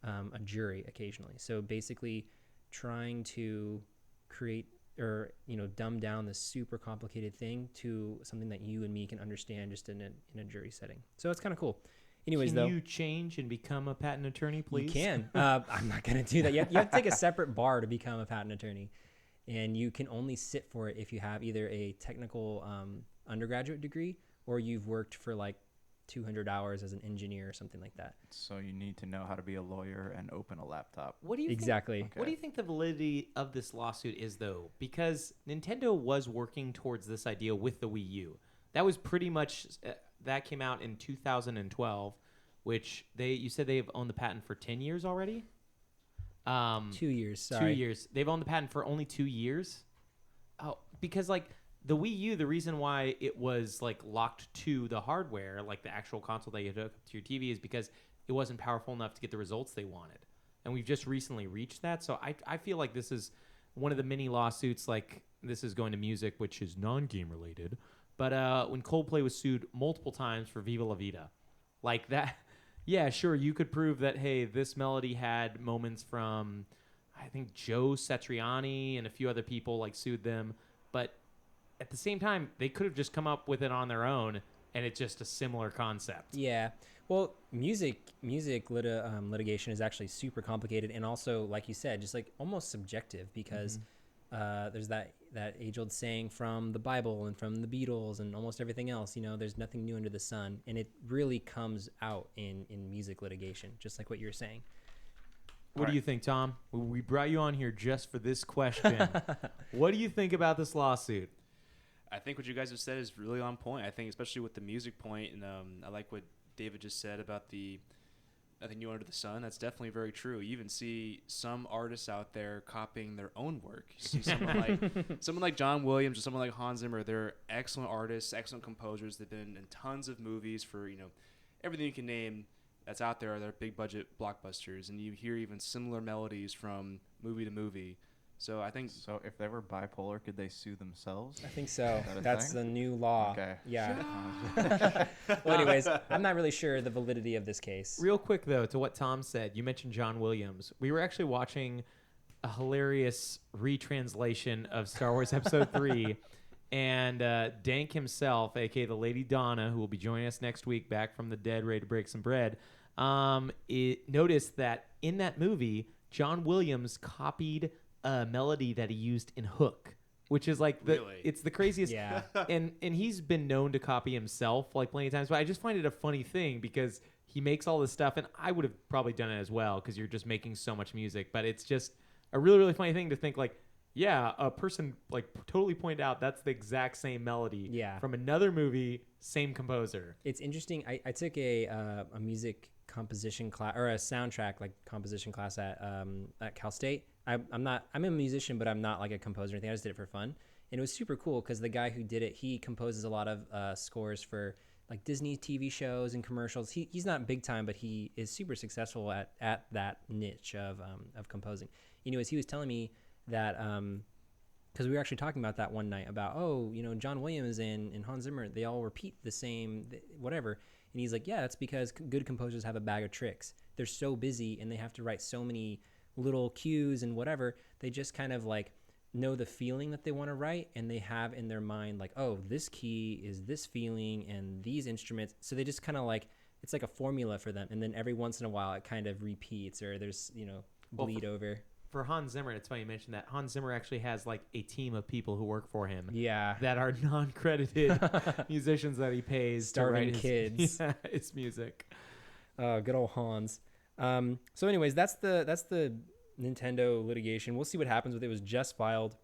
a jury occasionally. So basically trying to create or dumb down this super complicated thing to something that you and me can understand just in a jury setting. So it's kind of cool. Anyways, can you change and become a patent attorney, please? You can. I'm not going to do that. You have to take a separate bar to become a patent attorney, and you can only sit for it if you have either a technical undergraduate degree or you've worked for like 200 hours as an engineer or something like that. So you need to know how to be a lawyer and open a laptop. What do you Exactly. Think, what do you think the validity of this lawsuit is, though? Because Nintendo was working towards this idea with the Wii U. That was pretty much that came out in 2012, which you said they've owned the patent for 10 years already. 2 years. Sorry. 2 years. They've owned the patent for only 2 years. Oh, because like the Wii U, the reason why it was like locked to the hardware, like the actual console that you hook up to your TV, is because it wasn't powerful enough to get the results they wanted. And we've just recently reached that. So I feel like this is one of the many lawsuits. Like this is going to music, which is non-game related. But when Coldplay was sued multiple times for Viva La Vida, like that, yeah, sure, you could prove that, hey, this melody had moments from, I think, Joe Satriani and a few other people like sued them. But at the same time, they could have just come up with it on their own, and it's just a similar concept. Yeah. Well, music litigation is actually super complicated, and also, like you said, just like almost subjective, because there's that age-old saying from the Bible and from the Beatles and almost everything else, there's nothing new under the sun, and it really comes out in music litigation, just like what you were saying. What do you think, Tom? We brought you on here just for this question. What do you think about this lawsuit? I think what you guys have said is really on point. I think especially with the music point, and I like what David just said about the new under the sun. That's definitely very true. You even see some artists out there copying their own work. You see someone like John Williams or someone like Hans Zimmer. They're excellent artists, excellent composers. They've been in tons of movies for everything you can name that's out there. They're big budget blockbusters, and you hear even similar melodies from movie to movie. So I think if they were bipolar, could they sue themselves? I think so. Is that a That's thing? the new law. Okay. Yeah. Well, anyways, I'm not really sure the validity of this case. Real quick, though, to what Tom said, you mentioned John Williams. We were actually watching a hilarious retranslation of Star Wars Episode 3, and Dank himself, a.k.a. the Lady Donna, who will be joining us next week back from the dead, ready to break some bread, noticed that in that movie, John Williams copied a melody that he used in Hook, which is like it's the craziest. Yeah. And he's been known to copy himself like plenty of times, but I just find it a funny thing because he makes all this stuff, and I would have probably done it as well because you're just making so much music. But it's just a really, really funny thing to think like, yeah, a person like totally pointed out that's the exact same melody from another movie, same composer. It's interesting. I took a music composition class or a soundtrack like composition class at Cal State. I'm a musician, but I'm not like a composer or anything. I just did it for fun. And it was super cool because the guy who did it, he composes a lot of scores for like Disney TV shows and commercials. He's not big time, but he is super successful at that niche of composing. Anyways, he was telling me that because we were actually talking about that one night about, John Williams and Hans Zimmer, they all repeat the same whatever. And he's like, yeah, that's because good composers have a bag of tricks. They're so busy and they have to write so many little cues and whatever. They just kind of like know the feeling that they want to write, and they have in their mind like, oh, this key is this feeling and these instruments. So they just kind of like, it's like a formula for them. And then every once in a while it kind of repeats, or there's, bleed over. For Hans Zimmer, it's funny you mentioned that. Hans Zimmer actually has like a team of people who work for him. Yeah. That are non-credited musicians that he pays Starving to write kids. his music. Good old Hans. So anyways, that's the Nintendo litigation. We'll see what happens with it. It was just filed.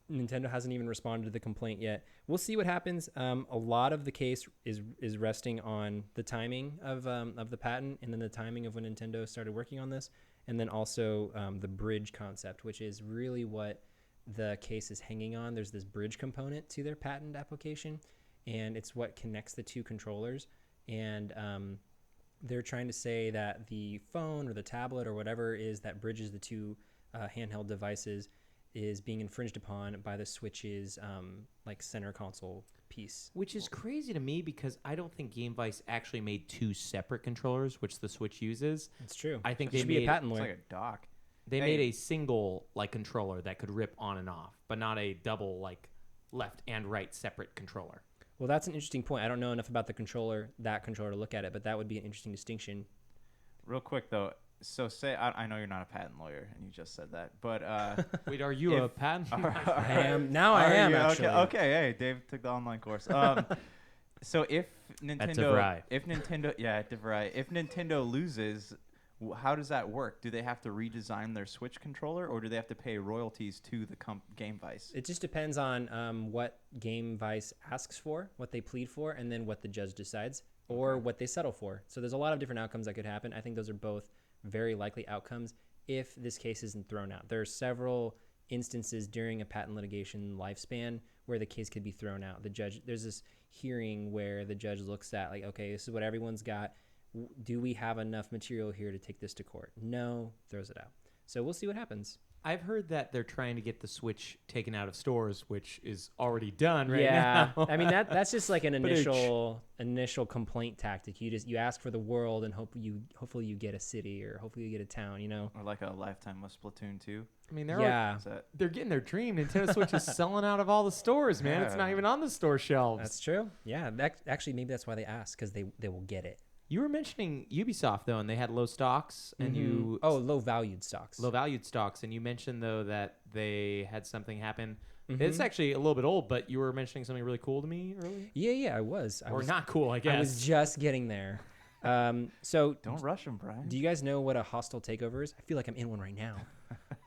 Nintendo hasn't even responded to the complaint yet. We'll see what happens. A lot of the case is resting on the timing of the patent, and then the timing of when Nintendo started working on this, and then also the bridge concept, which is really what the case is hanging on. There's this bridge component to their patent application, and it's what connects the two controllers. And they're trying to say that the phone or the tablet or whatever is that bridges the two handheld devices is being infringed upon by the Switch's like center console piece. Which is crazy to me because I don't think Game Vice actually made two separate controllers, which the Switch uses. It's true. I think It they should be made a patent It's lawyer. like a dock. they made a single like controller that could rip on and off, but not a double like left and right separate controller. Well, that's an interesting point. I don't know enough about that controller to look at it, but that would be an interesting distinction. Real quick though, so say I know you're not a patent lawyer and you just said that, but Wait, are you a patent? I am now. I am actually. Okay. Hey, Dave took the online course. So if That's a DeVry. if Nintendo loses, how does that work? Do they have to redesign their Switch controller, or do they have to pay royalties to the Game Vice? It just depends on what Game Vice asks for, what they plead for, and then what the judge decides, or what they settle for. So there's a lot of different outcomes that could happen. I think those are both very likely outcomes if this case isn't thrown out. There are several instances during a patent litigation lifespan where the case could be thrown out. There's this hearing where the judge looks at, like, okay, this is what everyone's got. Do we have enough material here to take this to court? No, throws it out. So we'll see what happens. I've heard that they're trying to get the Switch taken out of stores, which is already done now. I mean, that's just like an initial complaint tactic. You ask for the world and hopefully you get a city, or hopefully you get a town, Or like a lifetime with Splatoon 2. I mean, they're getting their dream. Nintendo Switch is selling out of all the stores, man. Yeah. It's not even on the store shelves. That's true. Yeah, actually, maybe that's why they ask, because they will get it. You were mentioning Ubisoft, though, and they had low stocks, and low valued stocks. Low valued stocks, and you mentioned, though, that they had something happen. It's actually a little bit old, but you were mentioning something really cool to me earlier. Yeah, I was. Not cool, I guess. I was just getting there. So don't rush them, Brian. Do you guys know what a hostile takeover is? I feel like I'm in one right now.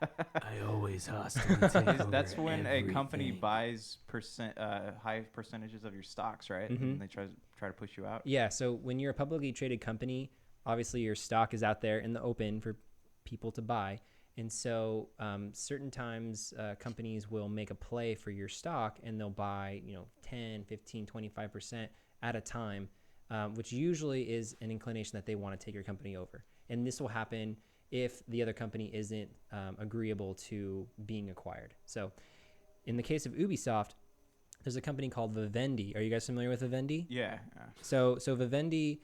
I always hostile take over. That's when everything. a company buys high percentages of your stocks, right? And they try to push you out. Yeah. So when you're a publicly traded company, obviously your stock is out there in the open for people to buy. And so certain times companies will make a play for your stock, and they'll buy 10, 15, 25% at a time, which usually is an inclination that they want to take your company over. And this will happen if the other company isn't agreeable to being acquired. So in the case of Ubisoft, there's a company called Vivendi. Are you guys familiar with Vivendi? Yeah. So Vivendi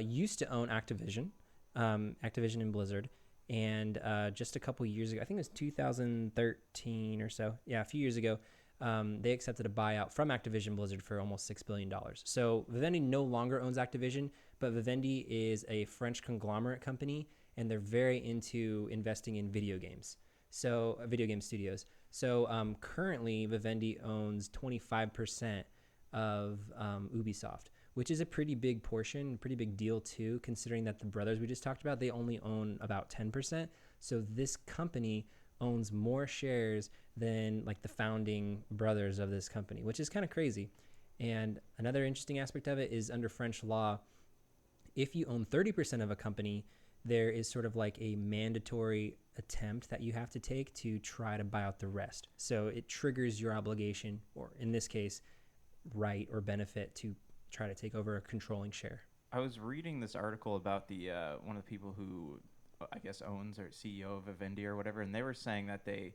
used to own Activision and Blizzard. And just a couple years ago, I think it was 2013 or so. Yeah, a few years ago, they accepted a buyout from Activision Blizzard for almost $6 billion. So Vivendi no longer owns Activision, but Vivendi is a French conglomerate company, and they're very into investing in video games. So video game studios. So currently, Vivendi owns 25% of Ubisoft, which is a pretty big portion, pretty big deal too, considering that the brothers we just talked about, they only own about 10%. So this company owns more shares than like the founding brothers of this company, which is kind of crazy. And another interesting aspect of it is under French law, if you own 30% of a company, there is sort of like a mandatory attempt that you have to take to try to buy out the rest. So it triggers your obligation, or in this case, right or benefit to try to take over a controlling share. I was reading this article about the one of the people who I guess owns or CEO of Vivendi or whatever, and they were saying that they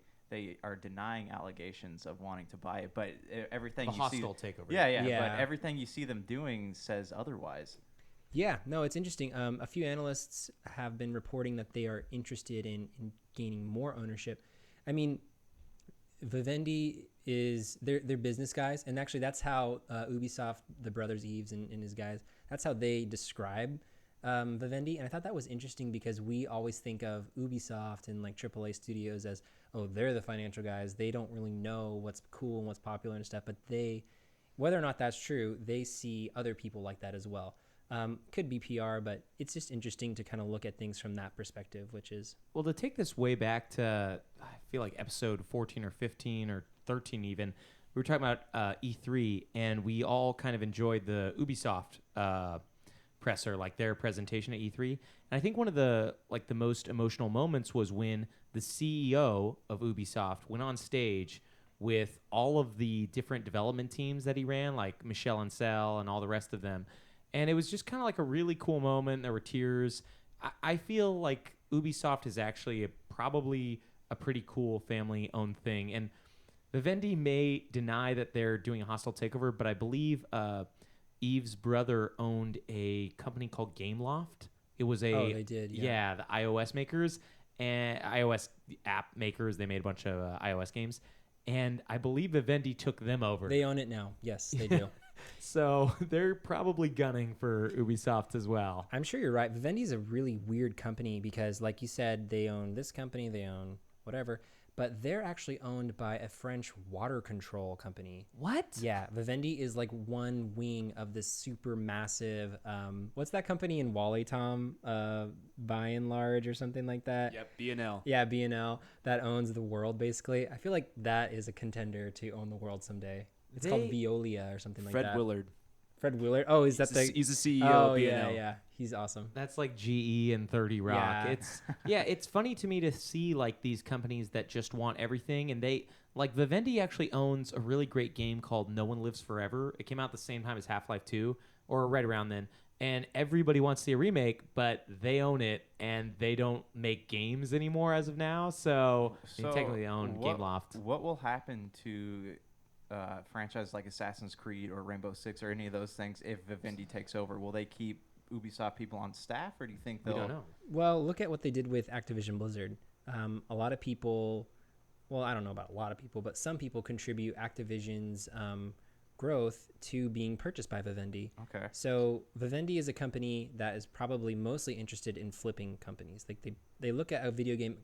are denying allegations of wanting to buy it, but everything you see takeover. Yeah, but everything you see them doing says otherwise. Yeah, no, it's interesting. A few analysts have been reporting that they are interested in gaining more ownership. I mean, Vivendi is they're business guys, and actually that's how Ubisoft, the brothers Yves and his guys, that's how they describe Vivendi. And I thought that was interesting because we always think of Ubisoft and like AAA studios as, oh, they're the financial guys. They don't really know what's cool and what's popular and stuff. But they, whether or not that's true, they see other people like that as well. Could be PR, but it's just interesting to kind of look at things from that perspective, which is... Well, to take this way back to, I feel like episode 14 or 15 or 13 even, we were talking about E3, and we all kind of enjoyed the Ubisoft presser, like their presentation at E3. And I think one of the most emotional moments was when the CEO of Ubisoft went on stage with all of the different development teams that he ran, like Michel Ancel and all the rest of them. And it was just kind of like a really cool moment. There were tears. I feel like Ubisoft is actually probably a pretty cool family-owned thing. And Vivendi may deny that they're doing a hostile takeover, but I believe Yves' brother owned a company called Gameloft. It was they did, yeah, the iOS makers and iOS app makers. They made a bunch of iOS games. And I believe Vivendi took them over. They own it now. Yes, they do. So they're probably gunning for Ubisoft as well. I'm sure you're right. Vivendi is a really weird company because, like you said, they own this company, they own whatever. but they're actually owned by a French water control company. What? Yeah, Vivendi is like one wing of this super massive. What's that company in Wally, Tom? By and Large or something like that. Yep, B&L. Yeah, B&L that owns the world basically. I feel like that is a contender to own the world someday. It's called Veolia or something like Fred that. Willard. Fred Willard. Oh, is that He's the CEO Oh of B&L. yeah, he's awesome. That's like GE and 30 Rock. Yeah. It's funny to me to see like these companies that just want everything, and they like Vivendi actually owns a really great game called No One Lives Forever. It came out the same time as Half-Life 2 or right around then. And everybody wants to see a remake, but they own it and they don't make games anymore as of now. So they technically own Gameloft. What will happen to franchises like Assassin's Creed or Rainbow Six or any of those things if Vivendi takes over? Will they keep Ubisoft people on staff, or do you think We they'll? don't know. Well, look at what they did with Activision Blizzard. A lot of people, well, I don't know about a lot of people, but some people contribute Activision's growth to being purchased by Vivendi. Okay. So Vivendi is a company that is probably mostly interested in flipping companies. Like they look at a video game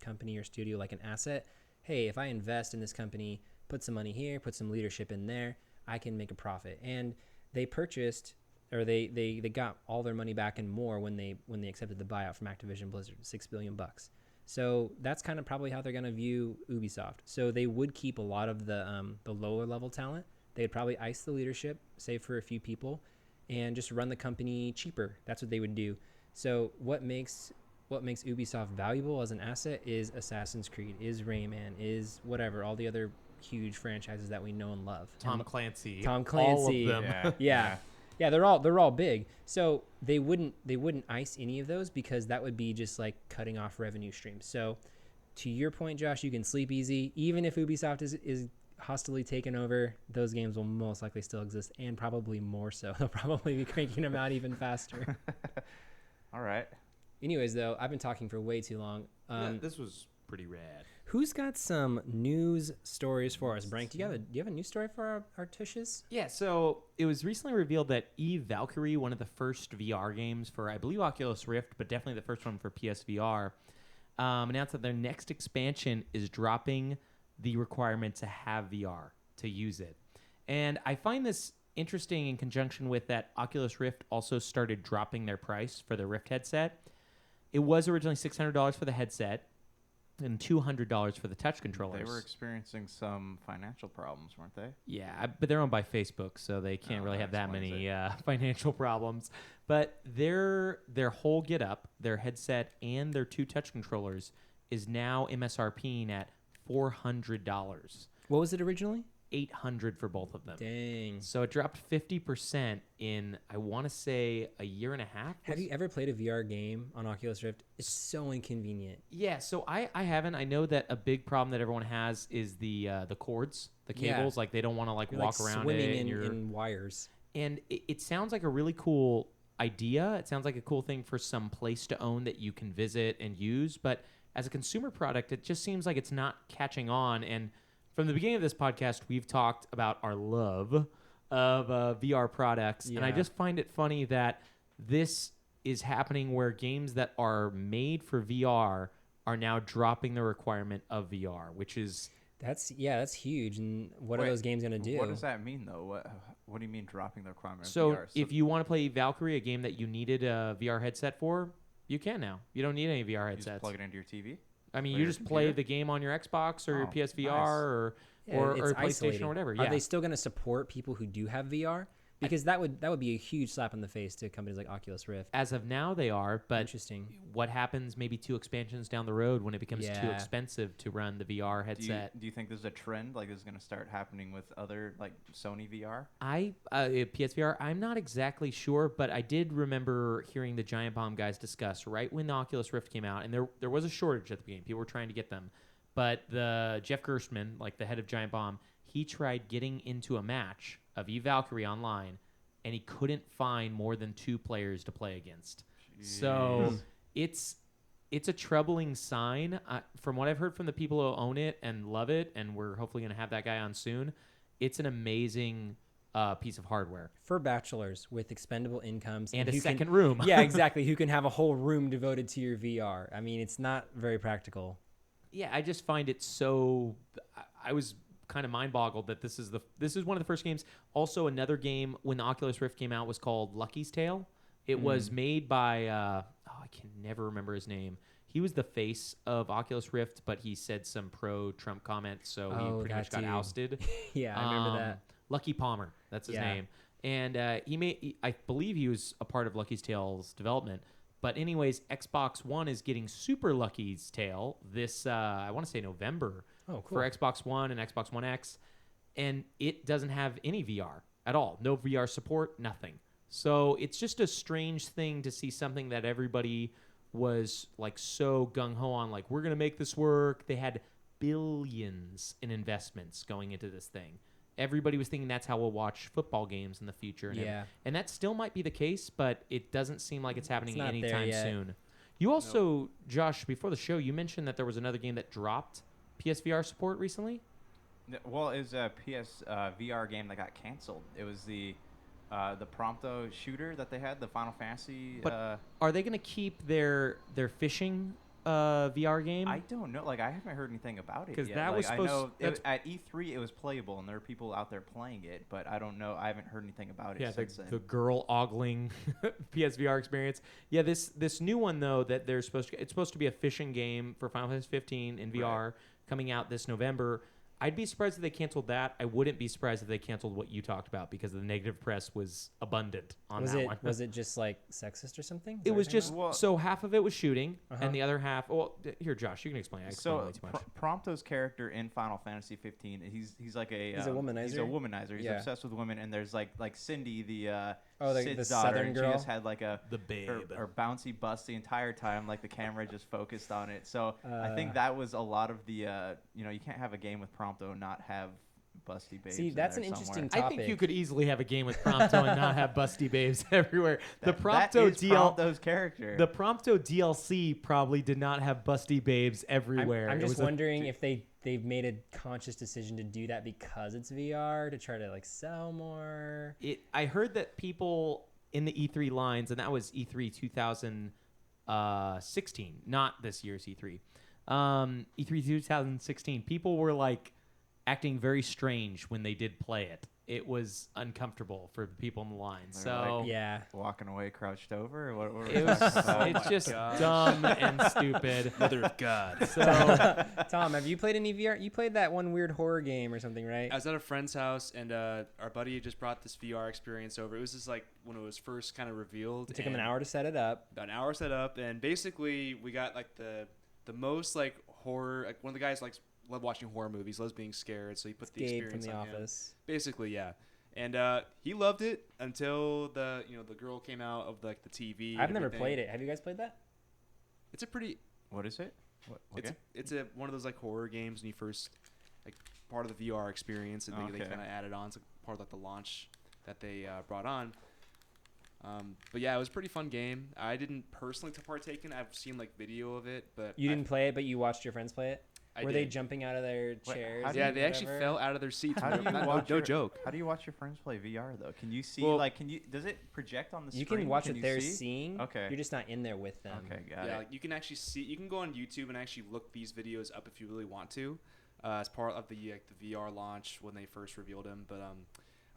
company or studio like an asset. Hey, if I invest in this company, put some money here, put some leadership in there, I can make a profit. And they purchased, or they got all their money back and more when they accepted the buyout from Activision Blizzard, $6 billion. So that's kind of probably how they're going to view Ubisoft. So they would keep a lot of the lower level talent. They'd probably ice the leadership, save for a few people, and just run the company cheaper. That's what they would do. So what makes Ubisoft valuable as an asset is Assassin's Creed, is Rayman, is whatever, all the other huge franchises that we know and love. Tom Clancy. Tom Clancy. All of them. Yeah, they're all big. So they wouldn't ice any of those because that would be just like cutting off revenue streams. So to your point, Josh, you can sleep easy. Even if Ubisoft is hostily taken over, those games will most likely still exist, and probably more so. They'll probably be cranking them out even faster. All right. Anyways, though, I've been talking for way too long. This was pretty rad. Who's got some news stories for us? Brank, do you have a news story for our tushes? Yeah, so it was recently revealed that Eve Valkyrie, one of the first VR games for, I believe, Oculus Rift, but definitely the first one for PSVR, announced that their next expansion is dropping the requirement to have VR to use it. And I find this interesting in conjunction with that Oculus Rift also started dropping their price for the Rift headset. It was originally $600 for the headset and $200 for the touch controllers. They were experiencing some financial problems, weren't they? Yeah, but they're owned by Facebook, so they can't really have that many financial problems. But their whole get up, their headset and their two touch controllers is now MSRPing at $400. What was it originally? $800 for both of them. Dang. So it dropped 50% in, I want to say, a year and a half. Have you ever played a VR game on Oculus Rift? It's so inconvenient. Yeah, so I haven't. I know that a big problem that everyone has is the cords, the cables. Yeah. Like they don't want to You're walk around swimming it. in wires. And it sounds like a really cool idea. It sounds like a cool thing for some place to own that you can visit and use. But as a consumer product, it just seems like it's not catching on. And from the beginning of this podcast, we've talked about our love of VR products. Yeah. And I just find it funny that this is happening where games that are made for VR are now dropping the requirement of VR, which is... That's huge. And what are those games going to do? What does that mean, though? What do you mean dropping the requirement So of VR? if you want to play Valkyrie, a game that you needed a VR headset for, you can now. You don't need any VR you headsets. just plug it into your TV? I mean, Play you your just play computer? the game on your Xbox or your Oh, PSVR nice. or it's PlayStation isolating. or whatever. Are Yeah. they still going to support people who do have VR? Because that would be a huge slap in the face to companies like Oculus Rift. As of now, they are. But Interesting. what happens maybe 2 expansions down the road when it becomes too Yeah. expensive to run the VR headset? Do you think there's a trend like this is going to start happening with other like Sony VR? PSVR, I'm not exactly sure, but I did remember hearing the Giant Bomb guys discuss right when the Oculus Rift came out, and there was a shortage at the beginning. People were trying to get them. But the Jeff Gerstmann, like the head of Giant Bomb, he tried getting into a match of Eve Valkyrie online, and he couldn't find more than 2 players to play against. So it's a troubling sign. From what I've heard from the people who own it and love it, and we're hopefully going to have that guy on soon, it's an amazing piece of hardware. For bachelors with expendable incomes. And a who second room. Yeah, exactly. Who can have a whole room devoted to your VR. I mean, it's not very practical. Yeah, I just find it so. I was kind of mind boggled that this is one of the first games. Also, another game when the Oculus Rift came out was called Lucky's Tale. It was made by I can never remember his name. He was the face of Oculus Rift, but he said some pro-Trump comments, so he pretty much got ousted. Yeah, I remember that. Lucky Palmer, that's his Yeah. name. And I believe he was a part of Lucky's Tale's development. But anyways, Xbox One is getting Super Lucky's Tale this, I want to say November, Oh, cool. for Xbox One and Xbox One X. And it doesn't have any VR at all. No VR support, nothing. So it's just a strange thing to see something that everybody was like so gung-ho on, like, we're going to make this work. They had billions in investments going into this thing. Everybody was thinking that's how we'll watch football games in the future. And Yeah. and that still might be the case, but it doesn't seem like it's happening not there anytime yet. soon. You also, Josh, before the show, you mentioned that there was another game that dropped PSVR support recently. Well, it was a PS VR game that got canceled. It was the Prompto shooter that they had, the Final Fantasy. But are they going to keep their fishing VR game? I don't know. Like, I haven't heard anything about it 'Cause yet. that Like, was I supposed- know that's- at E3 it was playable, and there are people out there playing it, but I don't know. I haven't heard anything about it Yeah, since the then. girl ogling PSVR experience. Yeah, this new one though that they're it's supposed to be a fishing game for Final Fantasy 15 in VR coming out this November. I'd be surprised if they canceled that. I wouldn't be surprised if they canceled what you talked about because the negative press was abundant on Was that it one. was it just like sexist or something? Is It that what was you're talking just Well- so half of it was shooting Uh-huh. and the other half. Well, here, Josh, you can explain. I explained So way too much. Prompto's character in Final Fantasy 15, he's like a He's a womanizer? He's a womanizer. He's Yeah. obsessed with women, and there's like Cindy, the the Sid's daughter, Southern and girl? she just had like The babe. her bouncy bust the entire time, like the camera just focused on it. So I think Uh. that was a lot of the you can't have a game with Prompto and not have busty babes. See, in that's there an interesting somewhere. I think you topic. could easily have a game with Prompto and not have busty babes everywhere. The That Prompto is DL Prompto's character. The Prompto DLC probably did not have busty babes everywhere. I'm It just was a- wondering if they've made a conscious decision to do that because it's VR to try to like sell more. I heard that people in the E3 lines, and that was E3 2016, not this year's E3. E3 2016, people were like acting very strange when they did play it. It was uncomfortable for the people in the line. They're So like, Yeah. walking away crouched over. Or what were we it was, talking about? it's just dumb and stupid. Mother of God. So Tom, have you played any VR? You played that one weird horror game or something, right? I was at a friend's house, and our buddy just brought this VR experience over. It was just like when it was first kind of revealed. It took him an and hour to set it up. About an hour set up, and basically we got like the most like horror. Like one of the guys likes loved watching horror movies, loves being scared, so he put the Gabe from experience The on him. Office. Basically, yeah. And he loved it until the girl came out of like the TV. I've and never everything. played it. Have you guys played that? It's a pretty. What is it? Okay. It's a one of those like horror games when you first like part of the VR experience, and they Okay. kind of added on. It's like part of like the launch that they brought on. But yeah, it was a pretty fun game. I didn't personally partake in it. I've seen like video of it, but You didn't play it, but you watched your friends play it. I Were did. they jumping out of their chairs? how do Yeah, you- they actually whatever? fell out of their seats. How do you no, watch no your- joke. How do you watch your friends play VR though? Can you see Well- does it project on the You screen? can watch Can what you they're see? seeing. Okay. You're just not in there with them. Okay, got Yeah, it. like, you can actually see. You can go on YouTube and actually look these videos up if you really want to, as part of the VR launch when they first revealed him. But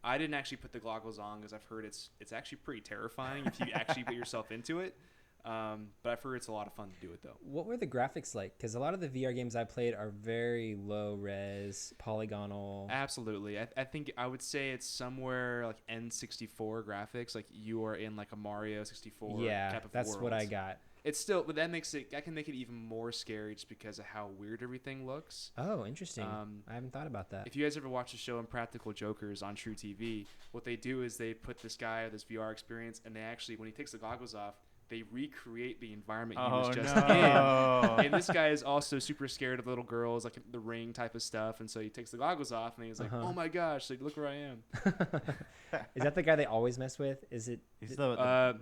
I didn't actually put the goggles on because I've heard it's actually pretty terrifying if you actually put yourself into it. But I've heard it's a lot of fun to do it though. What were the graphics like? Because a lot of the VR games I played are very low res, polygonal. Absolutely, I think I would say it's somewhere like N64 graphics, like you are in like a Mario 64. Yeah, type of that's what I world. got. It's still, but that can make it even more scary just because of how weird everything looks. Oh, interesting. Um, I haven't thought about that. If you guys ever watch the show Impractical Jokers on True TV, what they do is they put this guy, this VR experience, and they actually, when he takes the goggles off, they recreate the environment he was just in. And this guy is also super scared of little girls, like the Ring type of stuff. And so he takes the goggles off, and he's like, Uh-huh. "Oh my gosh! Like, look where I am." Is that the guy they always mess with? Is it? He's no,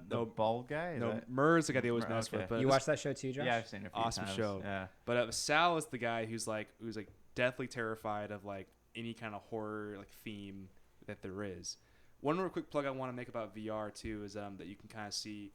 the bald guy. Is No, that- Murr's the guy they always Murr, mess okay. with. But You this- watched that show too, Josh? Yeah, I've seen it a few Awesome times. show. Yeah. But Sal is the guy who's like deathly terrified of like any kind of horror like theme that there is. One more quick plug I want to make about VR too is that you can kind of see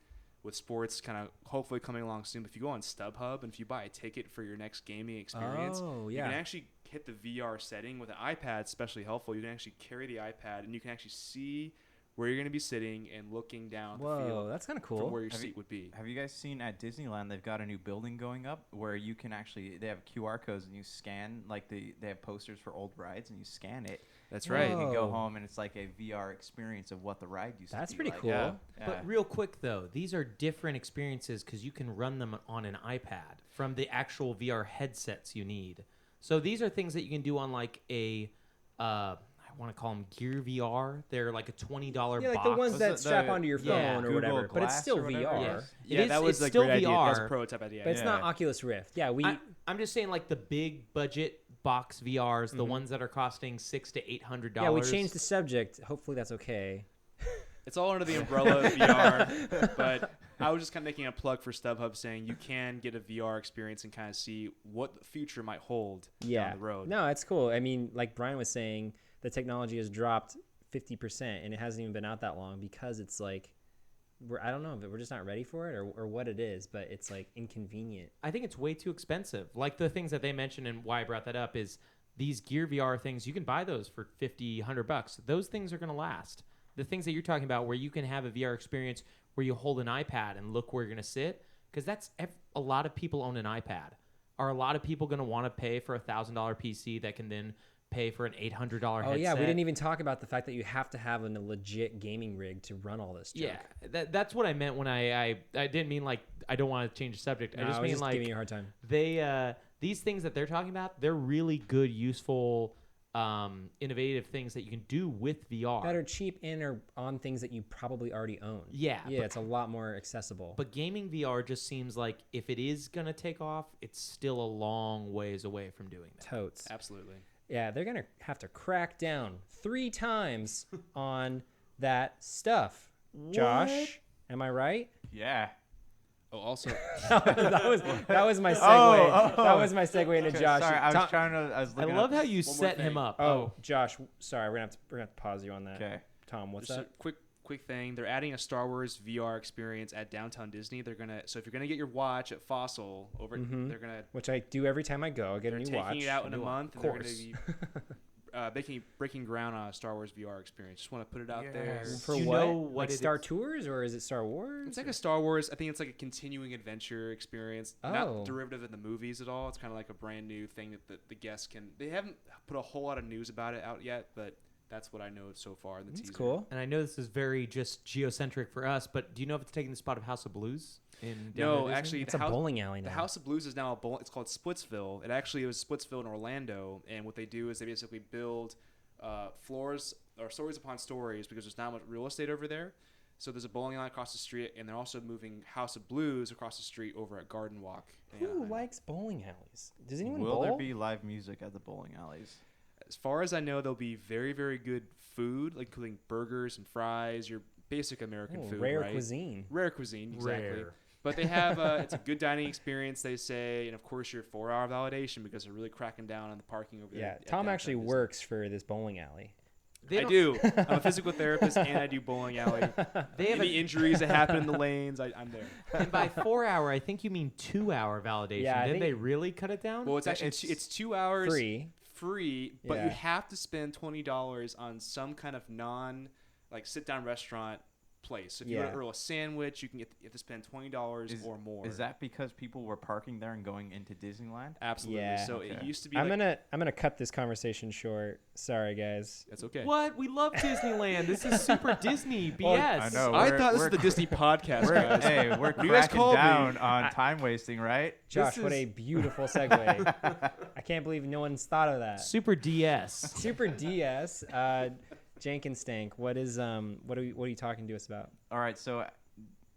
with sports kind of hopefully coming along soon. If you go on StubHub and if you buy a ticket for your next gaming experience, Oh, you yeah. can actually hit the VR setting with an iPad, especially helpful. You can actually carry the iPad and you can actually see where you're going to be sitting and looking down the Whoa, field that's kind of from cool. where your Have you- seat would be. Have you guys seen at Disneyland? They've got a new building going up where you can actually they have QR codes and you scan like they have posters for old rides and you scan it. That's Whoa. right. You can go home and it's like a VR experience of what the ride used That's to be pretty like. cool. Yeah. But real quick though, these are different experiences because you can run them on an iPad from the actual VR headsets you need. So these are things that you can do on like a, I want to call them Gear VR. They're like a $20 Yeah, like box. the ones Was that it strap the- onto your phone yeah, or Google whatever, but it's Glass still or whatever? VR. Yeah. Yeah, It that is- was it's a still great idea. That was a VR. prototype idea. But it's not Yeah. Oculus Rift. Yeah, I'm just saying like the big budget box VRs, the Mhm. ones that are costing $600 to $800. yeah, we changed the subject. Hopefully that's okay. It's all under the umbrella of VR, but I was just kind of making a plug for StubHub saying you can get a VR experience and kind of see what the future might hold Yeah. down the road. No, it's cool. I mean, like Brian was saying, the technology has dropped 50% and it hasn't even been out that long because it's like I don't know, but we're just not ready for it or what it is, but it's like inconvenient. I think it's way too expensive. Like the things that they mentioned and why I brought that up is these Gear VR things, you can buy those for $50, $100. Those things are going to last. The things that you're talking about where you can have a VR experience where you hold an iPad and look where you're going to sit, because that's a lot of people own an iPad. Are a lot of people going to want to pay for a $1,000 PC that can then pay for an $800 Oh headset? yeah, we didn't even talk about the fact that you have to have a legit gaming rig to run all this junk. Yeah, that's what I meant when I didn't mean like I don't want to change the subject. No, I just was mean just like giving you a hard time. they these things that they're talking about, they're really good, useful, innovative things that you can do with VR. That are cheap and are on things that you probably already own. Yeah, Yeah, it's a lot more accessible. but gaming VR just seems like if it is gonna take off, it's still a long ways away from doing that. totes. Absolutely. Yeah, they're gonna have to crack down 3 times on that stuff. Josh, am I right? Yeah. Oh, also, that was my segue. Oh. That was my segue into Okay, Josh. sorry, I was Tom- trying to. I was I looking love up. how you One more set him thing. up. Oh, Josh, sorry, we're gonna have to pause you on that. Okay. Tom, what's just that? a quick thing. They're adding a Star Wars VR experience at Downtown Disney. They're gonna so if you're gonna get your watch at Fossil over, Mhm. they're gonna Which I do every time I go. I get a they're new taking watch. it out in a New month, Of and they're course. gonna be breaking ground on a Star Wars VR experience. Just want to put it out there. Yes. For Do you what? know what like it Star is? Tours or is it Star Wars? It's like a Star Wars. I think it's like a continuing adventure experience, Oh. not derivative of the movies at all. It's kind of like a brand new thing that the guests can. They haven't put a whole lot of news about it out yet, but that's what I know so far in the That's teaser. cool. And I know this is very just geocentric for us, but do you know if it's taking the spot of House of Blues? In No, down there, actually, It's the a house, bowling alley the now. House of Blues is now it's called Splitsville. It actually was Splitsville in Orlando, and what they do is they basically build floors or stories upon stories because there's not much real estate over there. So there's a bowling alley across the street, and they're also moving House of Blues across the street over at Garden Walk. in Who Anaheim. likes bowling alleys? Does anyone Will bowl? there be live music at the bowling alleys? As far as I know, there'll be very, very good food, like including burgers and fries, your basic American Oh, food, rare right? cuisine. Rare cuisine, exactly. Rare. But they have it's a good dining experience, they say, and of course your 4-hour validation because they're really cracking down on the parking over there. Yeah, at Tom downtown actually Disney. works for this bowling alley. They I don't- do. I'm a physical therapist and I do bowling alley. They have Any injuries that happen in the lanes, I'm there. and by 4 hour, I think you mean 2 hour validation. Yeah, I Did think- they really cut it down? Well, it's actually it's 2 hours Free. but you Yeah. have to spend $20 on some kind of sit down restaurant place. So if you Yeah. want to order a sandwich, you have to spend $20 or more. Is that because people were parking there and going into Disneyland? absolutely? Yeah. So it Okay. used to be. I'm like, gonna cut this conversation short. Sorry, guys. That's okay. What? We love Disneyland. This is super Disney BS. Well, I know. I We're- thought this was we're- the Disney podcast, guys. Hey, we're You guys cracking called me. down on time wasting, right? Josh, This what is- a beautiful segue. I can't believe no one's thought of that. Super DS. Super DS. Jenkins Stank. What is what are you talking to us about? All right, so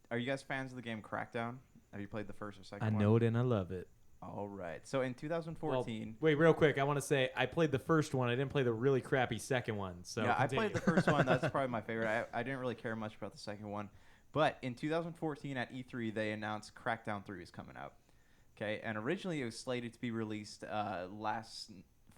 are you guys fans of the game Crackdown? Have you played the first or second I one? know it and I love it. All right. So in 2014, Wait, real quick. I want to say I played the first one. I didn't play the really crappy second one. So yeah, I continue. played the first one. That's probably my favorite. I didn't really care much about the second one. But in 2014 at E3, they announced Crackdown 3 is coming out. Okay, and originally it was slated to be released last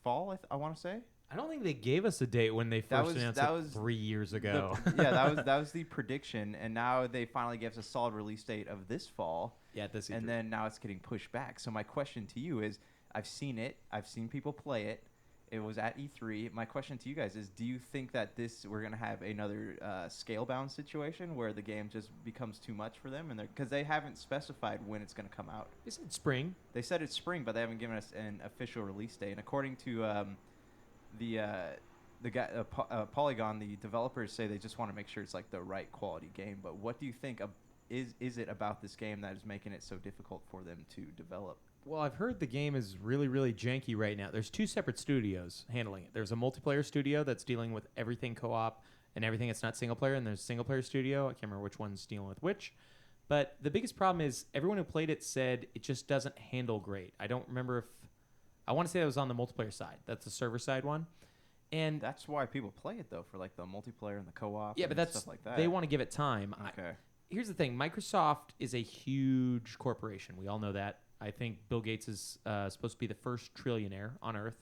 fall, I want to say. I don't think they gave us a date when they first announced it 3 years ago. that was the prediction, and now they finally gave us a solid release date of this fall. Yeah, this and then now it's getting pushed back. So my question to you is, I've seen it. I've seen people play it. It was at E3. My question to you guys is, do you think that we're going to have another scale-bound situation where the game just becomes too much for them? Because they haven't specified when it's going to come out. They said spring. They said it's spring, but they haven't given us an official release date. And according to the guy, Polygon, the developers say they just want to make sure it's like the right quality game. But what do you think is it about this game that is making it so difficult for them to develop? Well, I've heard the game is really, really janky right now. There's 2 separate studios handling it. There's a multiplayer studio that's dealing with everything co-op and everything that's not single player, and there's a single player studio. I can't remember which one's dealing with which. But the biggest problem is everyone who played it said it just doesn't handle great. I don't remember if... I want to say that was on the multiplayer side. That's the server side one. And that's why people play it, though, for like the multiplayer and the co-op yeah, and but that's stuff like that. They want to give it time. Okay. Here's the thing. Microsoft is a huge corporation. We all know that. I think Bill Gates is supposed to be the first trillionaire on Earth.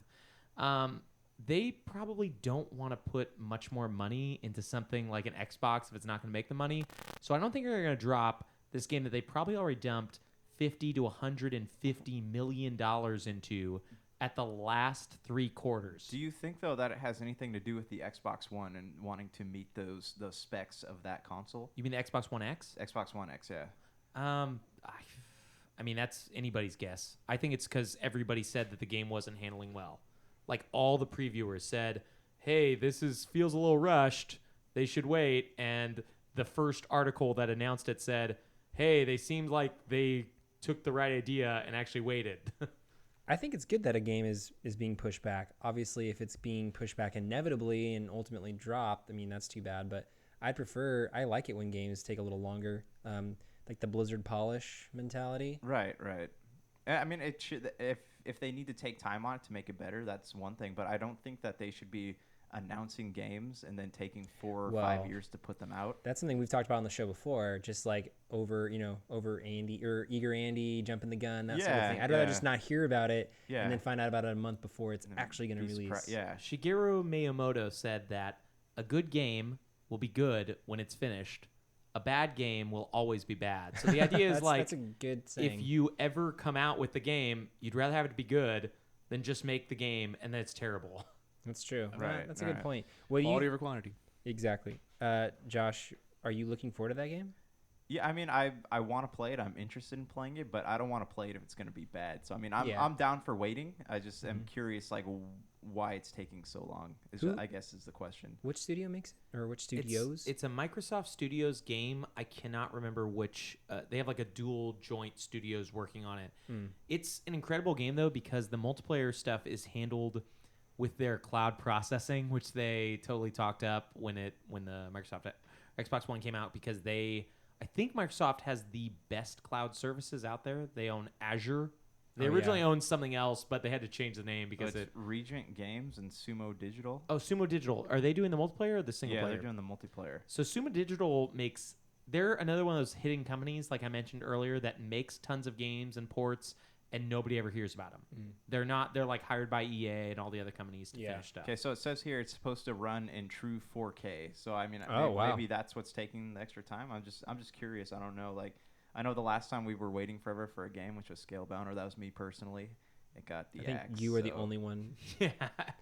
They probably don't want to put much more money into something like an Xbox if it's not going to make the money. So I don't think they're going to drop this game that they probably already dumped $50 to $150 million into at the last 3 quarters. Do you think, though, that it has anything to do with the Xbox One and wanting to meet those specs of that console? You mean the Xbox One X? Xbox One X, yeah. I mean, that's anybody's guess. I think it's because everybody said that the game wasn't handling well. Like, all the previewers said, hey, feels a little rushed. They should wait. And the first article that announced it said, hey, they seemed like they took the right idea and actually waited. I think it's good that a game is being pushed back. Obviously, if it's being pushed back inevitably and ultimately dropped, I mean, that's too bad. But I like it when games take a little longer. Like the Blizzard polish mentality. Right. I mean, it should. If they need to take time on it to make it better, that's one thing. But I don't think that they should be announcing games and then taking 4 or 5 years to put them out. That's something we've talked about on the show before. Just like over Andy or Eager Andy jumping the gun, that sort of thing. I'd rather just not hear about it and then find out about it a month before it's actually going to release. Shigeru Miyamoto said that a good game will be good when it's finished. A bad game will always be bad. So the idea is that's a good saying. If you ever come out with the game, you'd rather have it be good than just make the game and then it's terrible. That's true. Right. That's a good point. Quality over quantity. Exactly. Josh, are you looking forward to that game? Yeah, I mean, I want to play it. I'm interested in playing it, but I don't want to play it if it's going to be bad. So I mean, I'm down for waiting. I just am curious, like, why it's taking so long. I guess is the question. Which studio makes it, or which studios? It's a Microsoft Studios game. I cannot remember which. They have like a dual joint studios working on it. It's an incredible game though because the multiplayer stuff is handled with their cloud processing, which they totally talked up when the Microsoft Xbox One came out because I think Microsoft has the best cloud services out there. They own Azure. They originally owned something else, but they had to change the name because it's Regent Games and Sumo Digital. Oh, Sumo Digital. Are they doing the multiplayer or the single player? Yeah, they're doing the multiplayer. So Sumo Digital they're another one of those hidden companies, like I mentioned earlier, that makes tons of games and ports, and nobody ever hears about them. They're like hired by EA and all the other companies to finish stuff. Okay, so it says here it's supposed to run in true 4K. So I mean, maybe that's what's taking the extra time. I'm just curious. I don't know. Like, I know the last time we were waiting forever for a game, which was Scalebound, or that was me personally. It got the I think you were the only one. Yeah.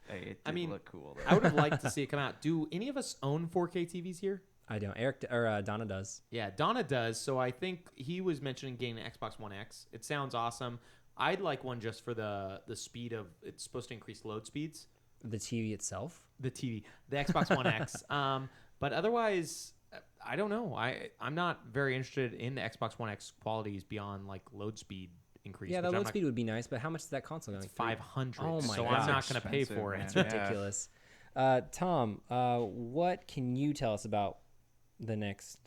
Hey, it did look cool. Though. I would have liked to see it come out. Do any of us own 4K TVs here? I don't. Donna does. Yeah, Donna does. So I think he was mentioning getting an Xbox One X. It sounds awesome. I'd like one just for the speed of. It's supposed to increase load speeds. The TV itself. The Xbox One X. But otherwise, I don't know. I'm not very interested in the Xbox One X qualities beyond like load speed increase. Yeah, the load speed would be nice, but how much is that console going? It's $500. Oh my so God. I'm not going to pay for it. It's ridiculous. Tom, what can you tell us about the next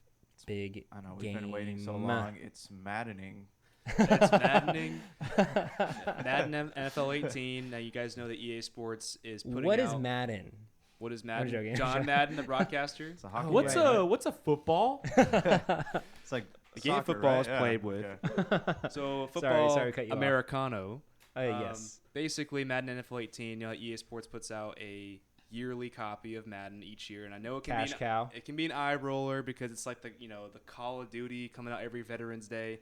big game? I know we've been waiting so long. It's maddening. It's maddening. Madden NFL 18. Now you guys know that EA Sports is putting What out. is Madden? What is Madden? joking. John Madden, the broadcaster. It's a hockey What's game. a football? It's like The game soccer, football right? is played with. Okay. So football sorry to cut you off. Americano. Yes. Basically, Madden NFL 18. You know, EA Sports puts out a yearly copy of Madden each year, and I know it can Cash cow. It can be an eye roller because it's like the Call of Duty coming out every Veterans Day.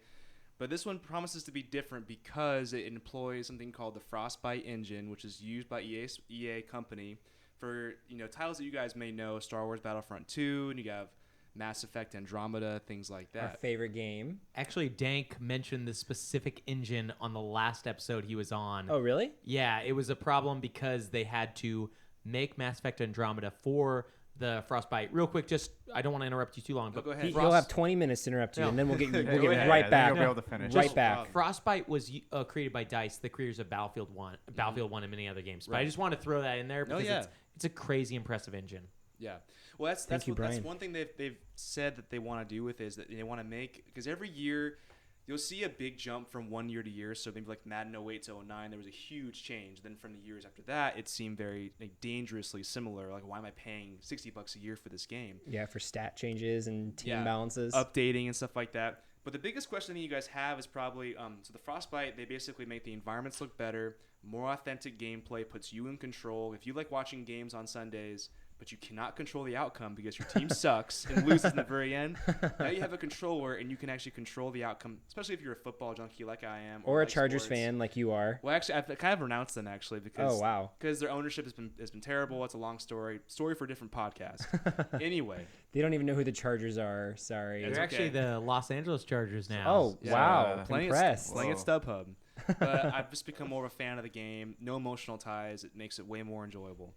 But this one promises to be different because it employs something called the Frostbite engine, which is used by EA company for titles that you guys may know: Star Wars Battlefront 2, and you have Mass Effect Andromeda, things like that. Our favorite game. Actually, Dank mentioned the specific engine on the last episode he was on. Oh, really? Yeah, it was a problem because they had to make Mass Effect Andromeda for the Frostbite. Real quick, I don't want to interrupt you too long, but go ahead. You'll have 20 minutes to interrupt you, No. and then we'll get Go ahead. right Yeah, back. then you'll be able to finish. Right Just- back. Frostbite was created by DICE, the creators of Battlefield 1, Battlefield 1 and many other games. But I Right. just want to throw that in there because yeah. it's a crazy impressive engine. Yeah. Well, Thank you, that's Brian. one thing they've said that they want to do with is that they want to make, because every year you'll see a big jump from one year to year. So maybe like Madden 08 to 09, there was a huge change. Then from the years after that, it seemed very dangerously similar. Like, why am I paying $60 a year for this game? Yeah, for stat changes and team Yeah. balances. Updating and stuff like that. But the biggest question that you guys have is probably so the Frostbite, they basically make the environments look better, more authentic gameplay, puts you in control. If you like watching games on Sundays, but you cannot control the outcome because your team sucks and loses in the very end, now you have a controller and you can actually control the outcome, especially if you're a football junkie like I am. or a like Chargers sports. fan like you are. Well, actually, I've kind of renounced them actually because Oh, wow. their ownership has been terrible. It's a long story for a different podcast. Anyway, They don't even know who the Chargers are. Sorry. It's They're okay. actually the Los Angeles Chargers now. Oh, Yeah. wow. playing Impressed. playing at Whoa. StubHub. But I've just become more of a fan of the game. No emotional ties. It makes it way more enjoyable.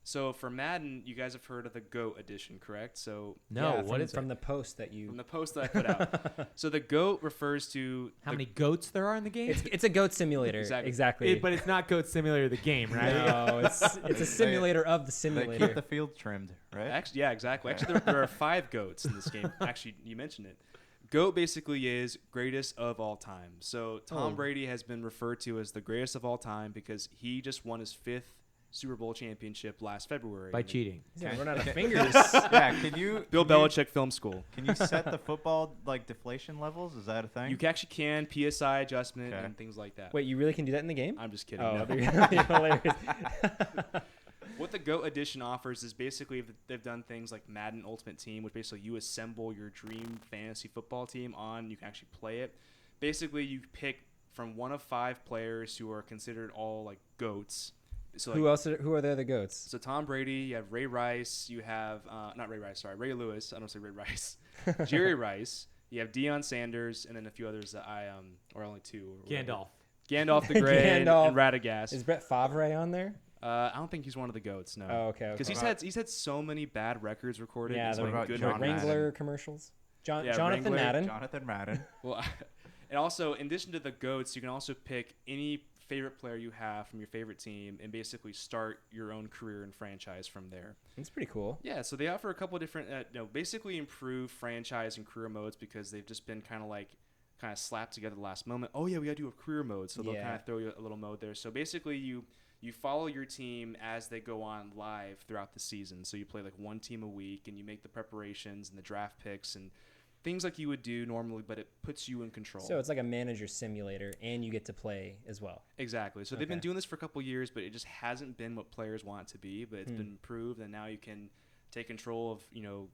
So for Madden, you guys have heard of the GOAT edition, correct? So No, Yeah, what is from it? the post that you... from the post that I put out. So the GOAT refers to How many goats there are in the game? It's a goat simulator. Exactly. Exactly. But it's not Goat Simulator, the game, right? No, it's a simulator of the They simulator. keep the field trimmed, right? Actually, yeah, exactly. Actually, there are 5 GOATs in this game. Actually, you mentioned it. GOAT basically is greatest of all time. So Tom Oh. Brady has been referred to as the greatest of all time because he just won his 5th Super Bowl championship last February. By cheating. He's gonna run out of fingers. Yeah, can you Bill can you- Belichick Film School. Can you set the football deflation levels? Is that a thing? You actually can PSI adjustment Okay. and things like that. Wait, you really can do that in the game? I'm just kidding. Oh, no. they're hilarious. What the GOAT edition offers is basically they've done things like Madden Ultimate Team, which basically you assemble your dream fantasy football team on. You can actually play it. Basically, you pick from one of 5 players who are considered all like GOATs. So Who else? Who are the other goats? So Tom Brady, you have Ray Rice, you have not Ray Rice, sorry, Ray Lewis. I don't say Ray Rice. Jerry Rice. You have Deion Sanders, and then a few others that or only 2. Or whatever. Gandalf. Gandalf the Grey, and Gandalf. Radagast. Is Brett Favre on there? I don't think he's one of the GOATs, no. Oh, okay. Because he's had so many bad records recorded. Yeah, and so the, many about good John records. Wrangler commercials. Yeah, Jonathan Wrangler, Madden. Jonathan Madden. Well, and also in addition to the GOATs, you can also pick any favorite player you have from your favorite team and basically start your own career and franchise from there. That's pretty cool. Yeah, so they offer a couple of different, basically improved franchise and career modes because they've just been kind of slapped together the last moment. Oh yeah, we got to do a career mode, so they'll Yeah. kind of throw you a little mode there. So basically, you follow your team as they go on live throughout the season. So you play like one team a week, and you make the preparations and the draft picks and things like you would do normally, but it puts you in control. So it's like a manager simulator, and you get to play as well. Exactly. So they've been Okay. doing this for a couple of years, but it just hasn't been what players want it to be. But it's been improved, and now you can take control of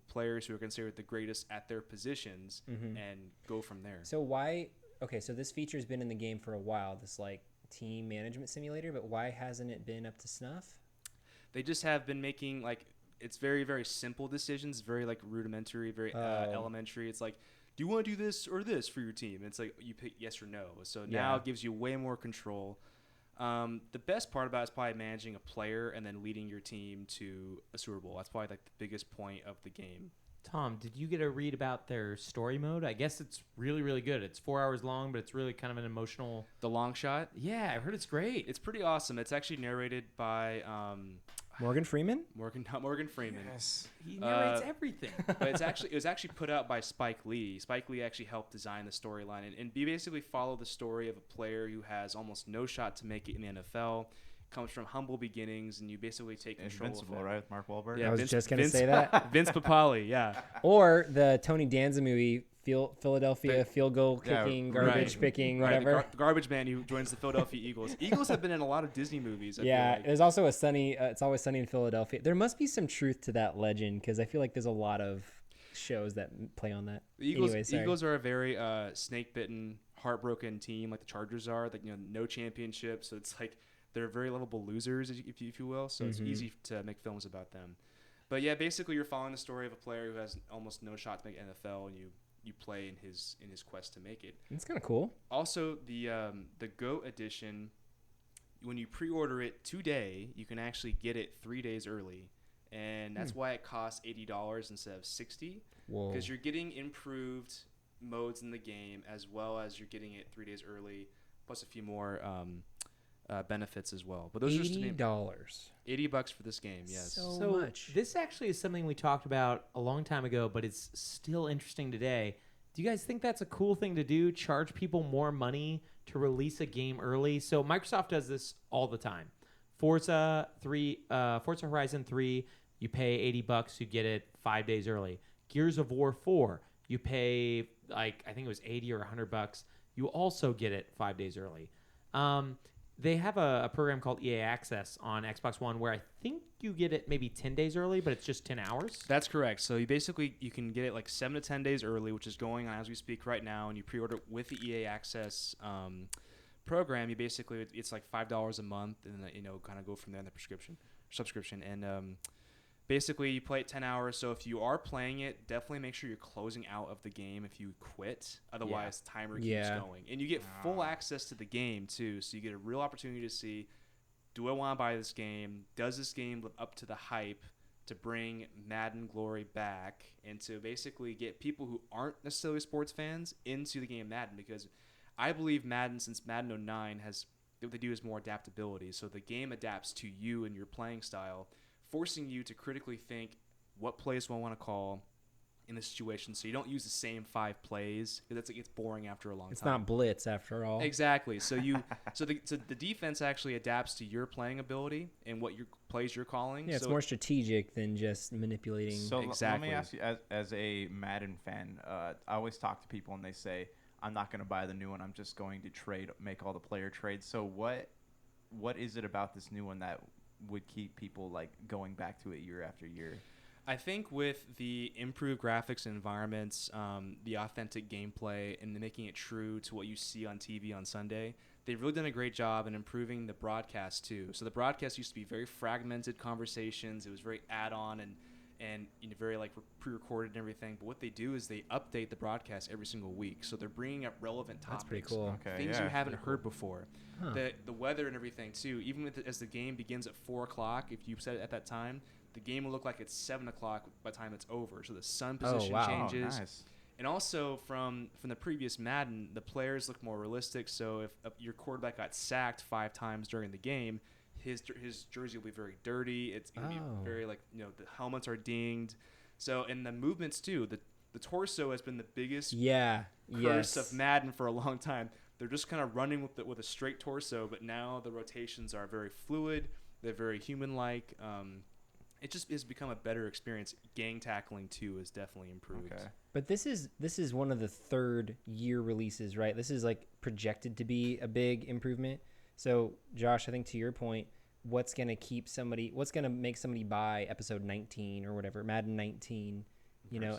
players who are considered the greatest at their positions and go from there. So why? Okay, so this feature's been in the game for a while. This like team management simulator, but why hasn't it been up to snuff? They just have been making it's very, very simple decisions, very rudimentary, very elementary. It's like, do you want to do this or this for your team? It's like you pick yes or no. So now Yeah. it gives you way more control. The best part about it is probably managing a player and then leading your team to a Super Bowl. That's probably the biggest point of the game. Tom, did you get a read about their story mode? I guess it's really, really good. It's 4 hours long, but it's really kind of an emotional. The long shot, Yeah, I heard it's great. it's pretty awesome. It's actually narrated by Morgan Freeman? not Morgan Freeman. He narrates Uh, everything. But it was actually put out by Spike Lee. Spike Lee actually helped design the storyline, and you basically follow the story of a player who has almost no shot to make it in the NFL. comes from humble beginnings, and you basically take control Invincible, of it. right? With Mark Wahlberg. Yeah, I was just gonna say that. Vince Papali, yeah. Or the Tony Danza movie, Philadelphia field goal Yeah, kicking, right. garbage picking, Right, whatever. the garbage man who joins the Philadelphia Eagles. Eagles have been in a lot of Disney movies. I feel Yeah, like. there's also a sunny. It's always sunny in Philadelphia. There must be some truth to that legend because I feel like there's a lot of shows that play on that. The Eagles, Anyway, sorry. Eagles are a very snake-bitten, heartbroken team, like the Chargers are. Like no championship, so it's like they're very lovable losers, if you will. So it's easy to make films about them. But yeah, basically you're following the story of a player who has almost no shot to make NFL, and you play in his quest to make it. It's kind of cool. Also, the GOAT edition, when you pre-order it today, you can actually get it 3 days early, and that's why it costs $80 instead of $60. Whoa. Because you're getting improved modes in the game, as well as you're getting it 3 days early, plus a few more benefits as well. But those are just $80. $80 for this game. Yes. So much. This actually is something we talked about a long time ago, but it's still interesting today. Do you guys think that's a cool thing to do? Charge people more money to release a game early? So Microsoft does this all the time. Forza Horizon 3, you pay $80, you get it 5 days early. Gears of War 4, you pay I think it was $80 or $100. You also get it 5 days early. They have a program called EA Access on Xbox One where I think you get it maybe 10 days early, but it's just 10 hours. That's correct. So you can get it like 7 to 10 days early, which is going on as we speak right now, and you pre-order it with the EA Access program. You basically it's like $5 a month, and kind of go from there in the subscription, and basically you play it 10 hours. So if you are playing it, definitely make sure you're closing out of the game if you quit. Otherwise, timer keeps going, and you get full access to the game too. So you get a real opportunity to see, do I want to buy this game? Does this game live up to the hype to bring Madden glory back, and to basically get people who aren't necessarily sports fans into the game Madden? Because I believe Madden, since Madden 09 what they do is more adaptability. So the game adapts to you and your playing style, forcing you to critically think what plays do I want to call in this situation, so you don't use the same 5 plays, because it gets boring after a long time. It's not blitz after all. Exactly. So the defense actually adapts to your playing ability and what your plays you're calling. Yeah, it's so more strategic than just manipulating. So Exactly. let me ask you, as a Madden fan, I always talk to people and they say, I'm not going to buy the new one. I'm just going to make all the player trades. So what is it about this new one that would keep people like going back to it year after year? I think with the improved graphics and environments, the authentic gameplay, and making it true to what you see on TV on Sunday, they've really done a great job in improving the broadcast too. So the broadcast used to be very fragmented conversations. It was very add-on and very like pre-recorded and everything. But what they do is they update the broadcast every single week. So they're bringing up relevant topics. That's pretty cool. Okay, Things yeah, you haven't pretty heard before. Huh. The weather and everything too. Even as the game begins at 4 o'clock, if you set it at that time, the game will look like it's 7 o'clock by the time it's over. So the sun position wow. changes. Oh, nice. And also from the previous Madden, the players look more realistic. So if your quarterback got sacked 5 times during the game, his jersey will be very dirty. It's going to be very the helmets are dinged. So, and the movements too. The torso has been the biggest curse of Madden for a long time. They're just kind of running with a straight torso, but now the rotations are very fluid. They're very human-like. It just has become a better experience. Gang tackling too has definitely improved. Okay. But this is one of the third year releases, right? This is like projected to be a big improvement. So Josh, I think to your point, what's going to make somebody buy episode 19 or whatever, Madden 19,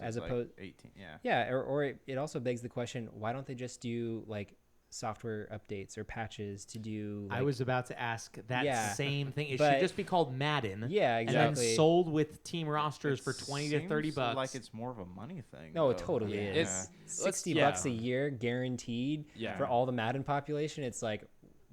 as opposed 18, yeah. Yeah, or it also begs the question, why don't they just do like software updates or patches to do I was about to ask that same thing. It But- should just be called Madden. Yeah, And exactly. then sold with team rosters for It 20 to 30 seems bucks. like it's more of a money thing. No, it though. totally Yeah. is. $60 yeah. a year guaranteed Yeah. for all the Madden population. It's like,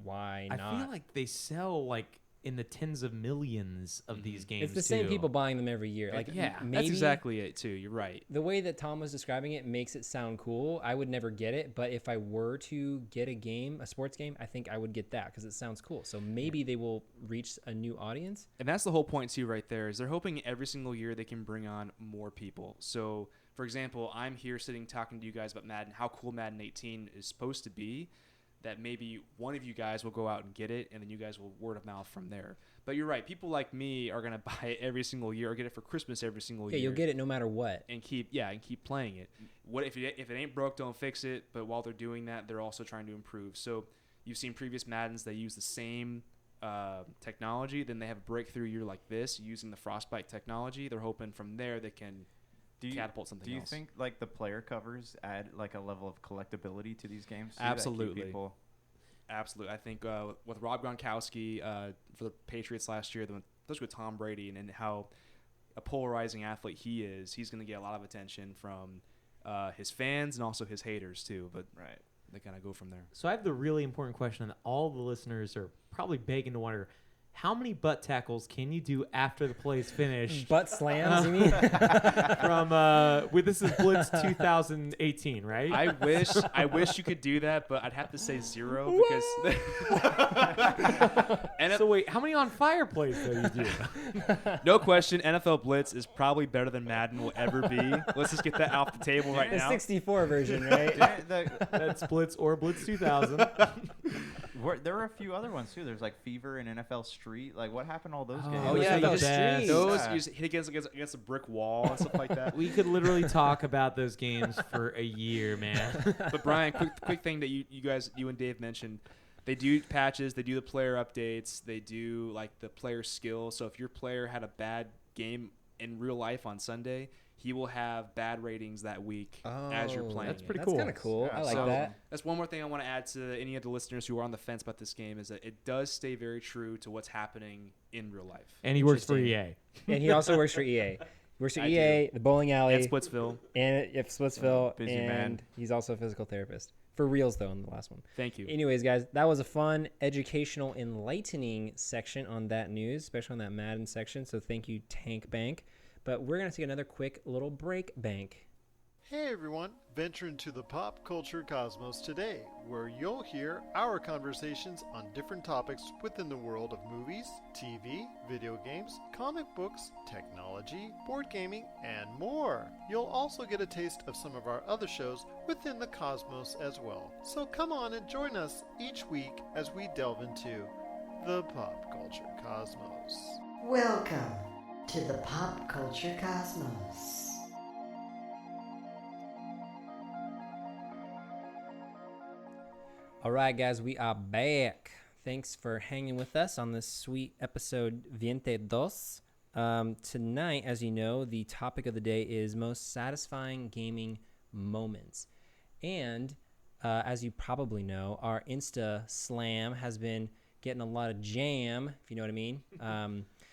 why not? I feel like they sell like in the tens of millions of these games. it's the same too. people buying them every year. Like, Yeah. maybe That's exactly it too. You're right. the way that Tom was describing it makes it sound cool. I would never get it, but if I were to get a sports game, I think I would get that because it sounds cool. So maybe they will reach a new audience. And that's the whole point too right there, is they're hoping every single year they can bring on more people. So for example, I'm here sitting talking to you guys about Madden, how cool Madden 18 is supposed to be. that maybe one of you guys will go out and get it, and then you guys will word of mouth from there. But you're right. People like me are gonna buy it every single year or get it for Christmas every single year. Yeah, you'll get it no matter what. And keep playing it. What if it ain't broke, don't fix it. But while they're doing that, they're also trying to improve. So you've seen previous Maddens, they use the same technology. Then they have a breakthrough year like this using the Frostbite technology. They're hoping from there they can catapult something else. Do you think like the player covers add like a level of collectability to these games? Absolutely. Absolutely. I think with Rob Gronkowski for the Patriots last year, especially with Tom Brady and how a polarizing athlete he is, he's going to get a lot of attention from his fans and also his haters too. But they kind of go from there. So I have the really important question that all the listeners are probably begging to wonder. How many butt tackles can you do after the play is finished? Butt slams, you mean? This is Blitz 2018, right? I wish you could do that, but I'd have to say 0 because. So wait, how many on fire plays do you do? No question, NFL Blitz is probably better than Madden will ever be. Let's just get that off the table right The now. 64 version, right? That's Blitz or Blitz 2000. There were a few other ones too. There's like Fever and NFL Street. Like, what happened to all those games? Oh, yeah, the those best. streets. Those you just hit against a brick wall and stuff like that. We could literally talk about those games for a year, man. But Brian, quick thing that you and Dave mentioned, they do patches, they do the player updates, they do like the player skill. So if your player had a bad game in real life on Sunday, he will have bad ratings that week as you're playing. That's pretty That's cool. kind of cool. Yeah, I like So that. That's one more thing I want to add to any of the listeners who are on the fence about this game is that it does stay very true to what's happening in real life. And he works for Interesting. EA. And he also works for EA. Works for I EA, the bowling alley, And Splitsville. and Splitsville, Busy and man. he's also a physical therapist. For reals, though, in the last one. Thank you. Anyways, guys, that was a fun, educational, enlightening section on that news, especially on that Madden section. So thank you, Tank Bank. But we're going to take another quick little break, Bank. Hey everyone, venture into the pop culture cosmos today, where you'll hear our conversations on different topics within the world of movies, TV, video games, comic books, technology, board gaming, and more. You'll also get a taste of some of our other shows within the cosmos as well. So come on and join us each week as we delve into the pop culture cosmos. Welcome to the Pop Culture Cosmos. All right, guys, we are back. Thanks for hanging with us on this sweet episode 22. Tonight, as you know, the topic of the day is most satisfying gaming moments. And as you probably know, our Insta Slam has been getting a lot of jam, if you know what I mean.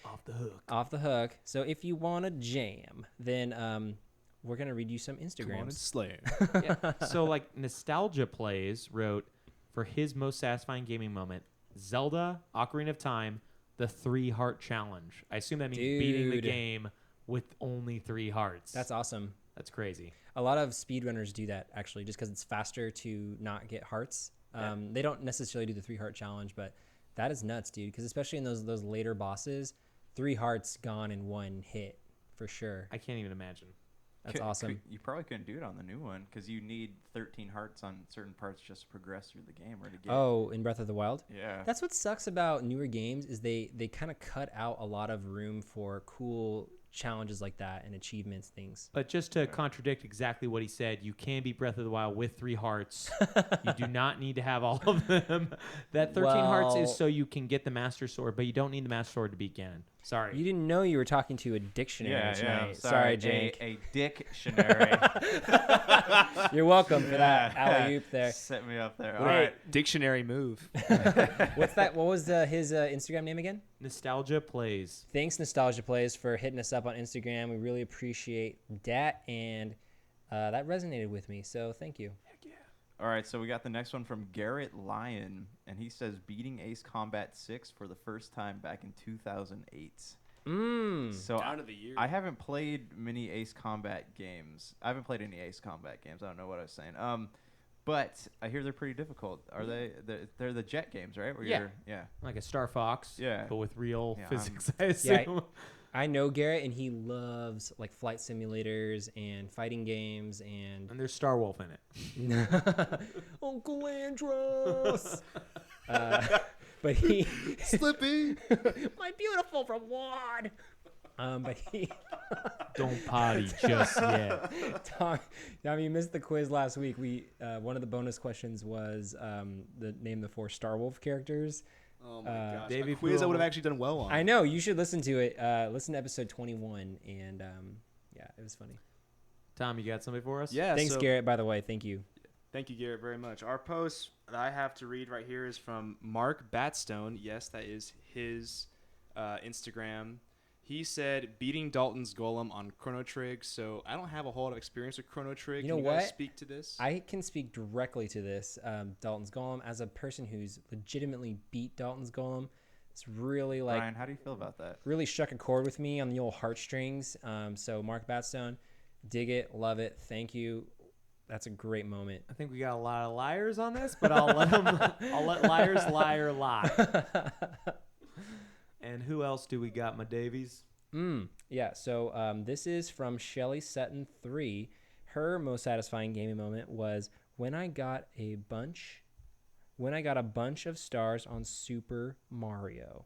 Off the hook. Off the hook. So if you want to jam, then we're going to read you some Instagrams. Slayer. Yeah. So, like, Nostalgia Plays wrote, for his most satisfying gaming moment, Zelda, Ocarina of Time, the 3-heart challenge. I assume that means beating the Dude. game with only 3 hearts. That's awesome. That's crazy. A lot of speedrunners do that, actually, just because it's faster to not get hearts. They don't necessarily do the 3-heart challenge, but that is nuts, dude, because especially in those later bosses, 3 hearts gone in one hit, for sure. I can't even imagine. That's awesome. You probably couldn't do it on the new one because you need 13 hearts on certain parts just to progress through the game or to get. Oh, in Breath of the Wild? Yeah. That's what sucks about newer games is they kind of cut out a lot of room for cool challenges like that and achievements things. But just to contradict exactly what he said, you can beat Breath of the Wild with 3 hearts. You do not need to have all of them. That 13 hearts Well- is so you can get the Master Sword, but you don't need the Master Sword to beat Ganon. Sorry. You didn't know you were talking to a dictionary tonight. Sorry, Jake. A dictionary. You're welcome for that alley-oop there. Set me up there. All Wait. right. Dictionary move. What's that? What was his Instagram name again? Nostalgia Plays. Thanks, Nostalgia Plays, for hitting us up on Instagram. We really appreciate that, and that resonated with me, so thank you. All right, so we got the next one from Garrett Lyon, and he says beating Ace Combat 6 for the first time back in 2008. So Down to the year. I haven't played many Ace Combat games. I haven't played any Ace Combat games. I don't know what I was saying. But I hear they're pretty difficult. Are they? They're the jet games, right? Where Yeah. You're, yeah. Like a Star Fox, Yeah. but with real Yeah, physics, I assume. I know Garrett, and he loves like flight simulators and fighting games and And there's Star Wolf in it. Uncle Andros. But he Slippy. my beautiful reward. But he Don't potty just yet. Tom, you missed the quiz last week. We one of the bonus questions was name the 4 Star Wolf characters. Oh my gosh. Davey A quiz I would have Poole. actually done well on. I know you should listen to it. Listen to episode 21, and yeah, it was funny. Tom, you got something for us? Yeah. Thanks, so- Garrett. By the way, thank you. Thank you, Garrett, very much. Our post that I have to read right here is from Mark Batstone. Yes, that is his Instagram. He said beating Dalton's Golem on Chrono Trigger. So I don't have a whole lot of experience with Chrono Trigger. You know Can you guys what? speak to this? I can speak directly to this. Dalton's Golem, as a person who's legitimately beat Dalton's Golem, it's really like Brian, how do you feel about that? really struck a chord with me on the old heartstrings. So Mark Batstone, dig it, love it, thank you. That's a great moment. I think we got a lot of liars on this, but I'll let liars lie. And who else do we got, my Davies? Yeah, so this is from Shelly Sutton 3. Her most satisfying gaming moment was when I got a bunch of stars on Super Mario.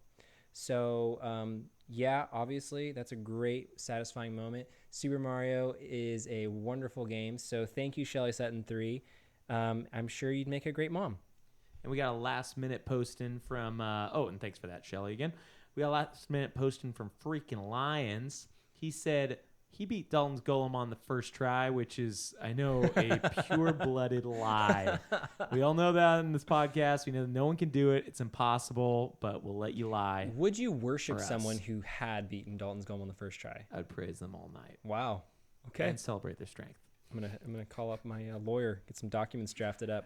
So yeah, obviously that's a great satisfying moment. Super Mario is a wonderful game. So thank you, Shelly Sutton 3. I'm sure you'd make a great mom. And we got a last minute posting from and thanks for that, Shelly, again. We got a last minute posting from Freaking Lions. He said he beat Dalton's Golem on the first try, which is, I know, a pure-blooded lie. We all know that in this podcast. We know no one can do it. It's impossible, but we'll let you lie. Would you worship For us. someone who had beaten Dalton's Golem on the first try? I'd praise them all night. Wow. Okay. And celebrate their strength. I'm gonna call up my lawyer, get some documents drafted up.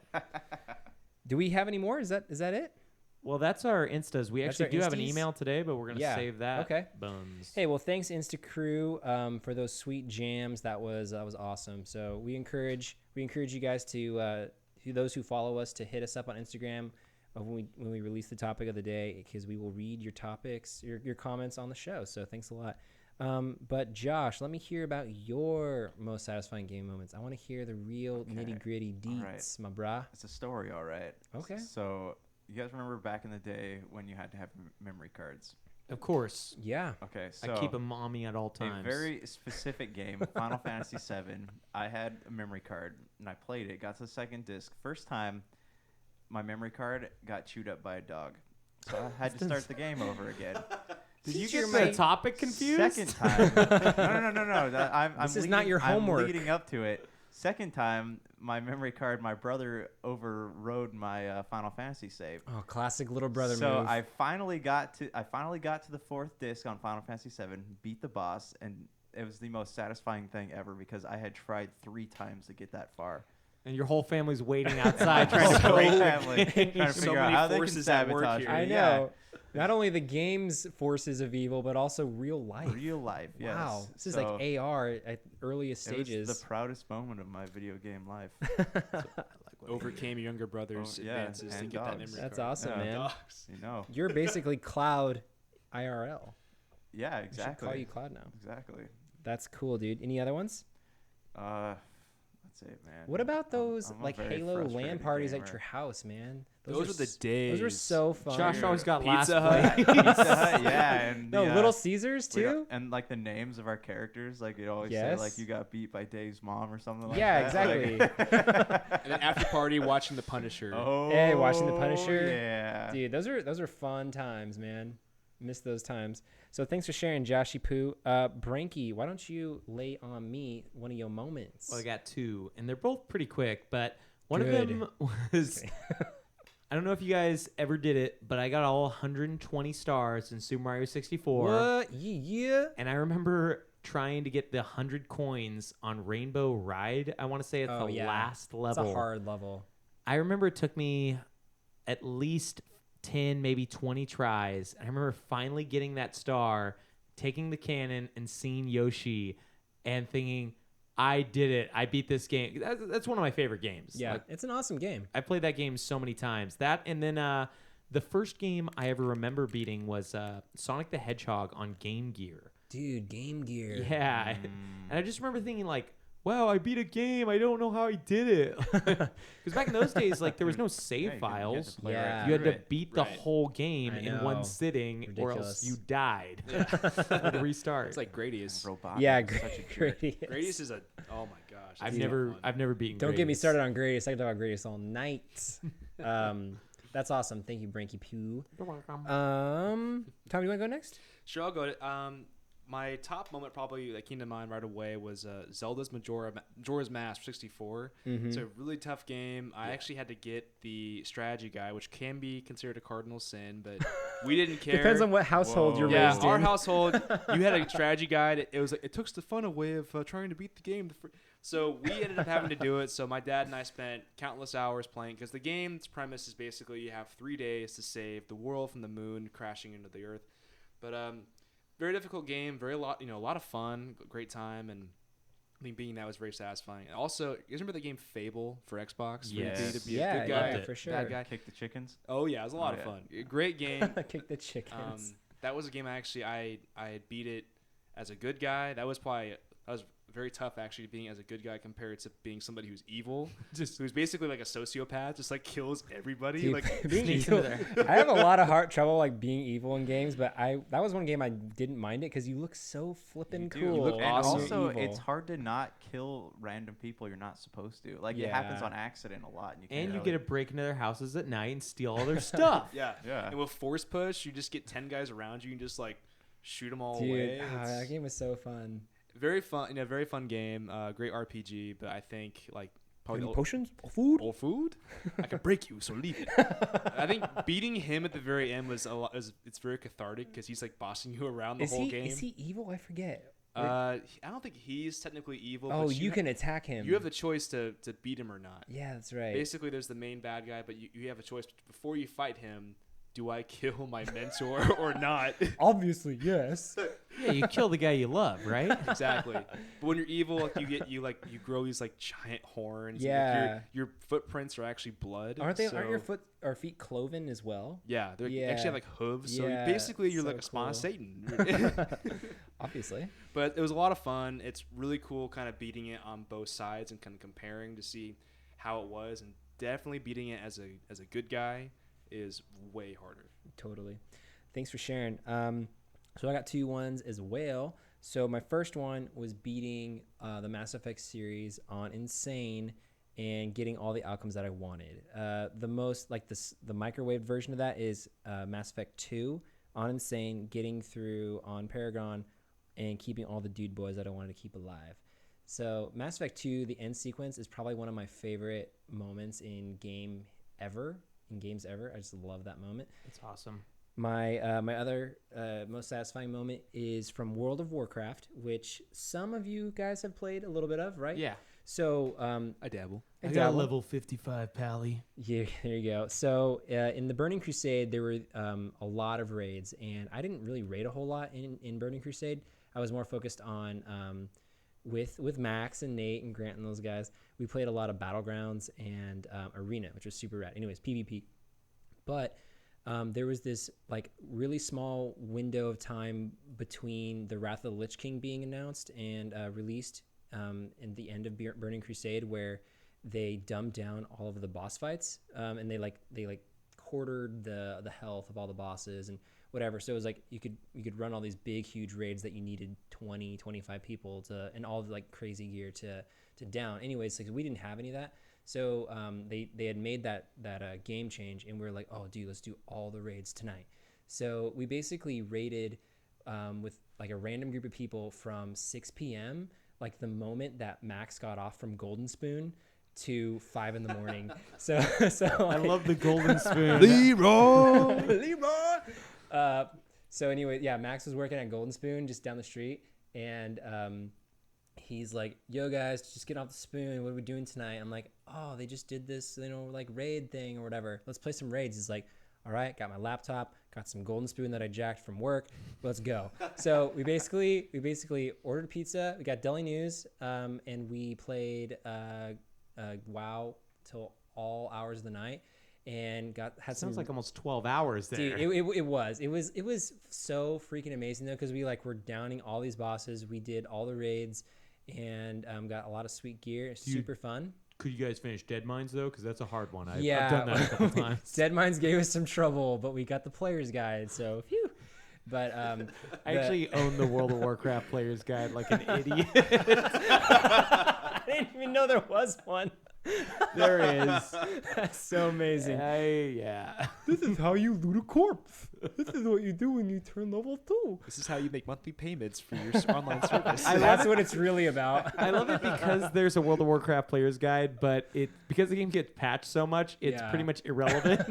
Do we have any more? Is that it? Well, that's our Instas. We That's actually our do have an Insties? email today, but we're going to Yeah. save that. Okay. Bones. Hey, well, thanks Insta Crew for those sweet jams. That was awesome. So we encourage you guys to those who follow us to hit us up on Instagram when we release the topic of the day, because we will read your topics, your comments on the show. So thanks a lot. But Josh, let me hear about your most satisfying game moments. I want to hear the real nitty gritty deets, right. my brah. It's a story, all right. Okay. So you guys remember back in the day when you had to have memory cards? Of course. Yeah. Okay, so I keep them on me at all times. a very specific game, Final Fantasy VII. I had a memory card and I played it. Got to the second disc. First time, my memory card got chewed up by a dog, so I had to start the game over again. Did you Teacher, get the mate. topic confused? Second time, no. I'm This is not your homework. I'm leading up to it. Second time, my memory card, my brother overrode my Final Fantasy save. Oh, classic little brother So move. I finally got to the fourth disc on Final Fantasy VII, beat the boss, and it was the most satisfying thing ever because I had tried 3 times to get that far. And your whole family's waiting outside trying My to whole break family the trying game. to So figure out many how they can forces at work sabotage here. me. I Yeah. know. Not only the game's forces of evil, but also real life. Real life, yes. Wow. This is So like AR at earliest it was stages. the proudest moment of my video game life. Overcame your younger brother's Oh, yeah, advances to and get that dogs. memory That's card. awesome, Yeah. man. Dogs. You know. You're basically Cloud IRL. Yeah, We should exactly. call you Cloud now. Exactly. That's cool, dude. Any other ones? That's it, man. What about those I'm a like very Halo LAN frustrated parties gamer. at your house, man? Those were the days. Those were so fun. Josh always got last Pizza Hut. place. Pizza Hut, yeah, and No, the, Little Caesars we got- too. and like the names of our characters, like it always say Yes. like you got beat by Dave's mom or something like Yeah, that. exactly. And then after party, watching The Punisher. Oh, Hey, watching The Punisher? Yeah. Dude, those are fun times, man. Miss those times. So thanks for sharing, Joshy Poo. Branky, why don't you lay on me one of your moments? Well, I got 2, and they're both pretty quick, but one Good. of them was... I don't know if you guys ever did it, but I got all 120 stars in Super Mario 64. What? Yeah. And I remember trying to get the 100 coins on Rainbow Ride. I want to say it's Oh, the yeah. last It's level. a hard level. I remember it took me at least 10, maybe 20 tries. And I remember finally getting that star, taking the cannon and seeing Yoshi and thinking, I did it. I beat this game. That's one of my favorite games. Yeah, Like, it's an awesome game. I played that game so many times. That and then the first game I ever remember beating was Sonic the Hedgehog on Game Gear. Dude, Game Gear. Yeah. And I just remember thinking like, wow, I beat a game. I don't know how I did it. Because back in those days, like there was no save files. Yeah. You had to beat the Right. whole game I in know. one sitting, or else Ridiculous. you died. You had to restart. It's like Gradius. Robot. Yeah, is such a jerk. Gradius. Gradius is a. Oh my gosh. I've that's never fun. beaten. Don't get me Gradius. started on Gradius. I can talk about Gradius all night. That's awesome. Thank you, Branky Pew. Tom, do you want to go next? Sure, I'll go. My top moment probably that came to mind right away was Zelda's Majora's Mask for 64. It's a really tough game. I actually had to get the strategy guide, which can be considered a cardinal sin, but we didn't care. Depends on what household you're Yeah, raised our in. household, you had a strategy guide. It was like, it took the fun away of trying to beat the game. So we ended up having to do it. So my dad and I spent countless hours playing because the game's premise is basically you have 3 days to save the world from the moon crashing into the earth. But very difficult game, a lot of fun, great time, and I think beating that was very satisfying. And also, you guys remember the game Fable for Xbox? Where you Yes. had to be Yeah, a good guy, yeah, for sure. bad guy. Kick the chickens. Oh yeah, it was a lot of fun. Great game. Kick the chickens. That was a game I had beat it as a good guy. That was very tough actually being as a good guy compared to being somebody who's evil, just who's basically like a sociopath, just like kills everybody. Dude, Like being sneaks evil, into there. I have a lot of trouble like being evil in games, but that was one game I didn't mind it because you look so flippin' You do. cool. You look when And awesome. you're also, evil. it's hard to not kill random people you're not supposed to. Like, it happens Yeah. on accident a lot. And you, And can't you really- get to break into their houses at night and steal all their stuff. yeah. Yeah. And with force push, you just get 10 guys around you and just like shoot them all Dude, away. that game was so fun. Very fun, very fun game. Great RPG, but I think like probably the Potions? Food? old food. I can break you, so leave it. I think beating him at the very end was a lot. It's very cathartic because he's like bossing you around the whole game. Is he evil? I forget. I don't think he's technically evil. Oh, but you can attack him. You have the choice to beat him or not. Yeah, that's right. Basically, there's the main bad guy, but you have a choice before you fight him. Do I kill my mentor or not? Obviously, yes. Yeah, you kill the guy you love, right? Exactly. But when you're evil, like you grow these like giant horns. and, Yeah. like, your footprints are actually blood. Aren't your so- feet cloven as well? Yeah, they Yeah. actually have like hooves. So Yeah, basically, you're so like a spawn of cool. Satan. Obviously. But it was a lot of fun. It's really cool kind of beating it on both sides and kind of comparing to see how it was. And definitely beating it as a good guy is way harder. Totally. Thanks for sharing. So I got 2 ones as well. So my first one was beating the Mass Effect series on Insane and getting all the outcomes that I wanted. The most like the microwave version of that is Mass Effect 2 on Insane, getting through on Paragon, and keeping all the dude boys that I wanted to keep alive. So Mass Effect 2, the end sequence is probably one of my favorite moments in games ever. I just love that moment. That's awesome. My my other most satisfying moment is from World of Warcraft, which some of you guys have played a little bit of, right? Yeah. So I dabble. I got dabble. level 55, Pally. Yeah, there you go. So in the Burning Crusade, there were a lot of raids, and I didn't really raid a whole lot in Burning Crusade. I was more focused on with Max and Nate and Grant and those guys. We played a lot of Battlegrounds and Arena, which was super rad. Anyways, PvP. But there was this like really small window of time between the Wrath of the Lich King being announced and released in the end of Burning Crusade, where they dumbed down all of the boss fights and they quartered the health of all the bosses and whatever. So it was like you could run all these big huge raids that you needed 20 25 people to, and all the like crazy gear to down. Anyways, like we didn't have any of that. So they had made that game change, and we were like, oh dude, let's do all the raids tonight. So we basically raided with like a random group of people from 6 p.m. like the moment that Max got off from Golden Spoon to 5 in the morning. so I love the golden spoon. Leroy. So anyway, yeah, Max was working at Golden Spoon just down the street, and he's like, yo guys, just get off the spoon. What are we doing tonight? I'm like, oh, they just did this, like raid thing or whatever. Let's play some raids. He's like, all right, got my laptop, got some Golden Spoon that I jacked from work. Let's go. So we basically ordered pizza. We got deli news, and we played WoW till all hours of the night. and had Sounds some. like almost 12 hours there. Dude, it was so freaking amazing though, because we were downing all these bosses. We did all the raids, and got a lot of sweet gear. Super fun. Could you guys finish Dead Mines though? Because that's a hard one. I've Yeah, done that a couple times. Dead Mines gave us some trouble, but we got the player's guide, so phew. But I actually own the World of Warcraft player's guide like an idiot. I didn't even know there was one. There is. That's so amazing. Yeah. This is how you loot a corpse. This is what you do when you turn level 2. This is how you make monthly payments for your online service. That's what it's really about. I love it because there's a World of Warcraft player's guide, but because the game gets patched so much, it's pretty much irrelevant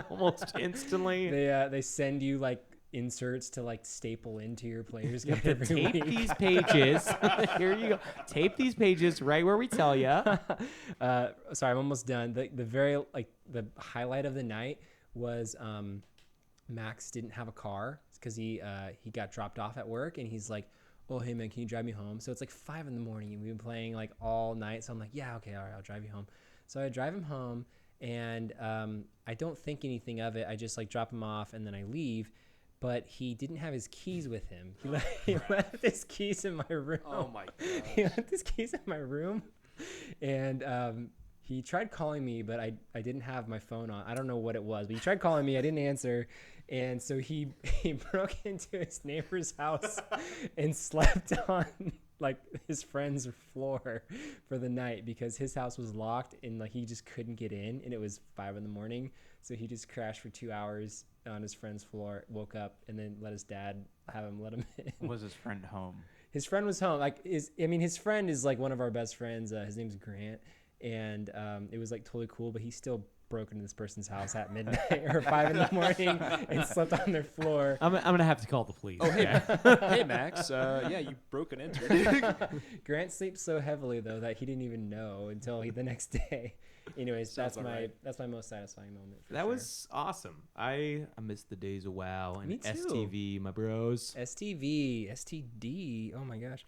almost instantly. They send you like inserts to like staple into your player's guide every Tape week. these pages. Here you go. Tape these pages right where we tell you. Sorry, I'm almost done. The very the highlight of the night was Max didn't have a car because he got dropped off at work, and he's like, "Oh, hey man, can you drive me home?" So it's like 5 a.m. and we've been playing like all night. So I'm like, "Yeah, okay, all right, I'll drive you home." So I drive him home, and I don't think anything of it. I just like drop him off, and then I leave. But he didn't have his keys with him. He left his keys in my room. Oh my god. He left his keys in my room, and he tried calling me, but I didn't have my phone on. I don't know what it was, but he tried calling me. I didn't answer, and so he broke into his neighbor's house and slept on like his friend's floor for the night because his house was locked and like he just couldn't get in, and it was 5 a.m. So he just crashed for 2 hours on his friend's floor, woke up, and then let his dad let him in. Was his friend home? His friend was home. His friend is like one of our best friends. His name's Grant, and it was like totally cool. But he still broke into this person's house at midnight or 5 a.m. and slept on their floor. I'm gonna have to call the police. Oh hey, hey Max. Yeah, you broke an into. Grant sleeps so heavily though that he didn't even know until the next day. Anyways, that's my most satisfying moment. That was awesome. I missed the days of WoW and Me too. STV, my bros. STD. Oh my gosh,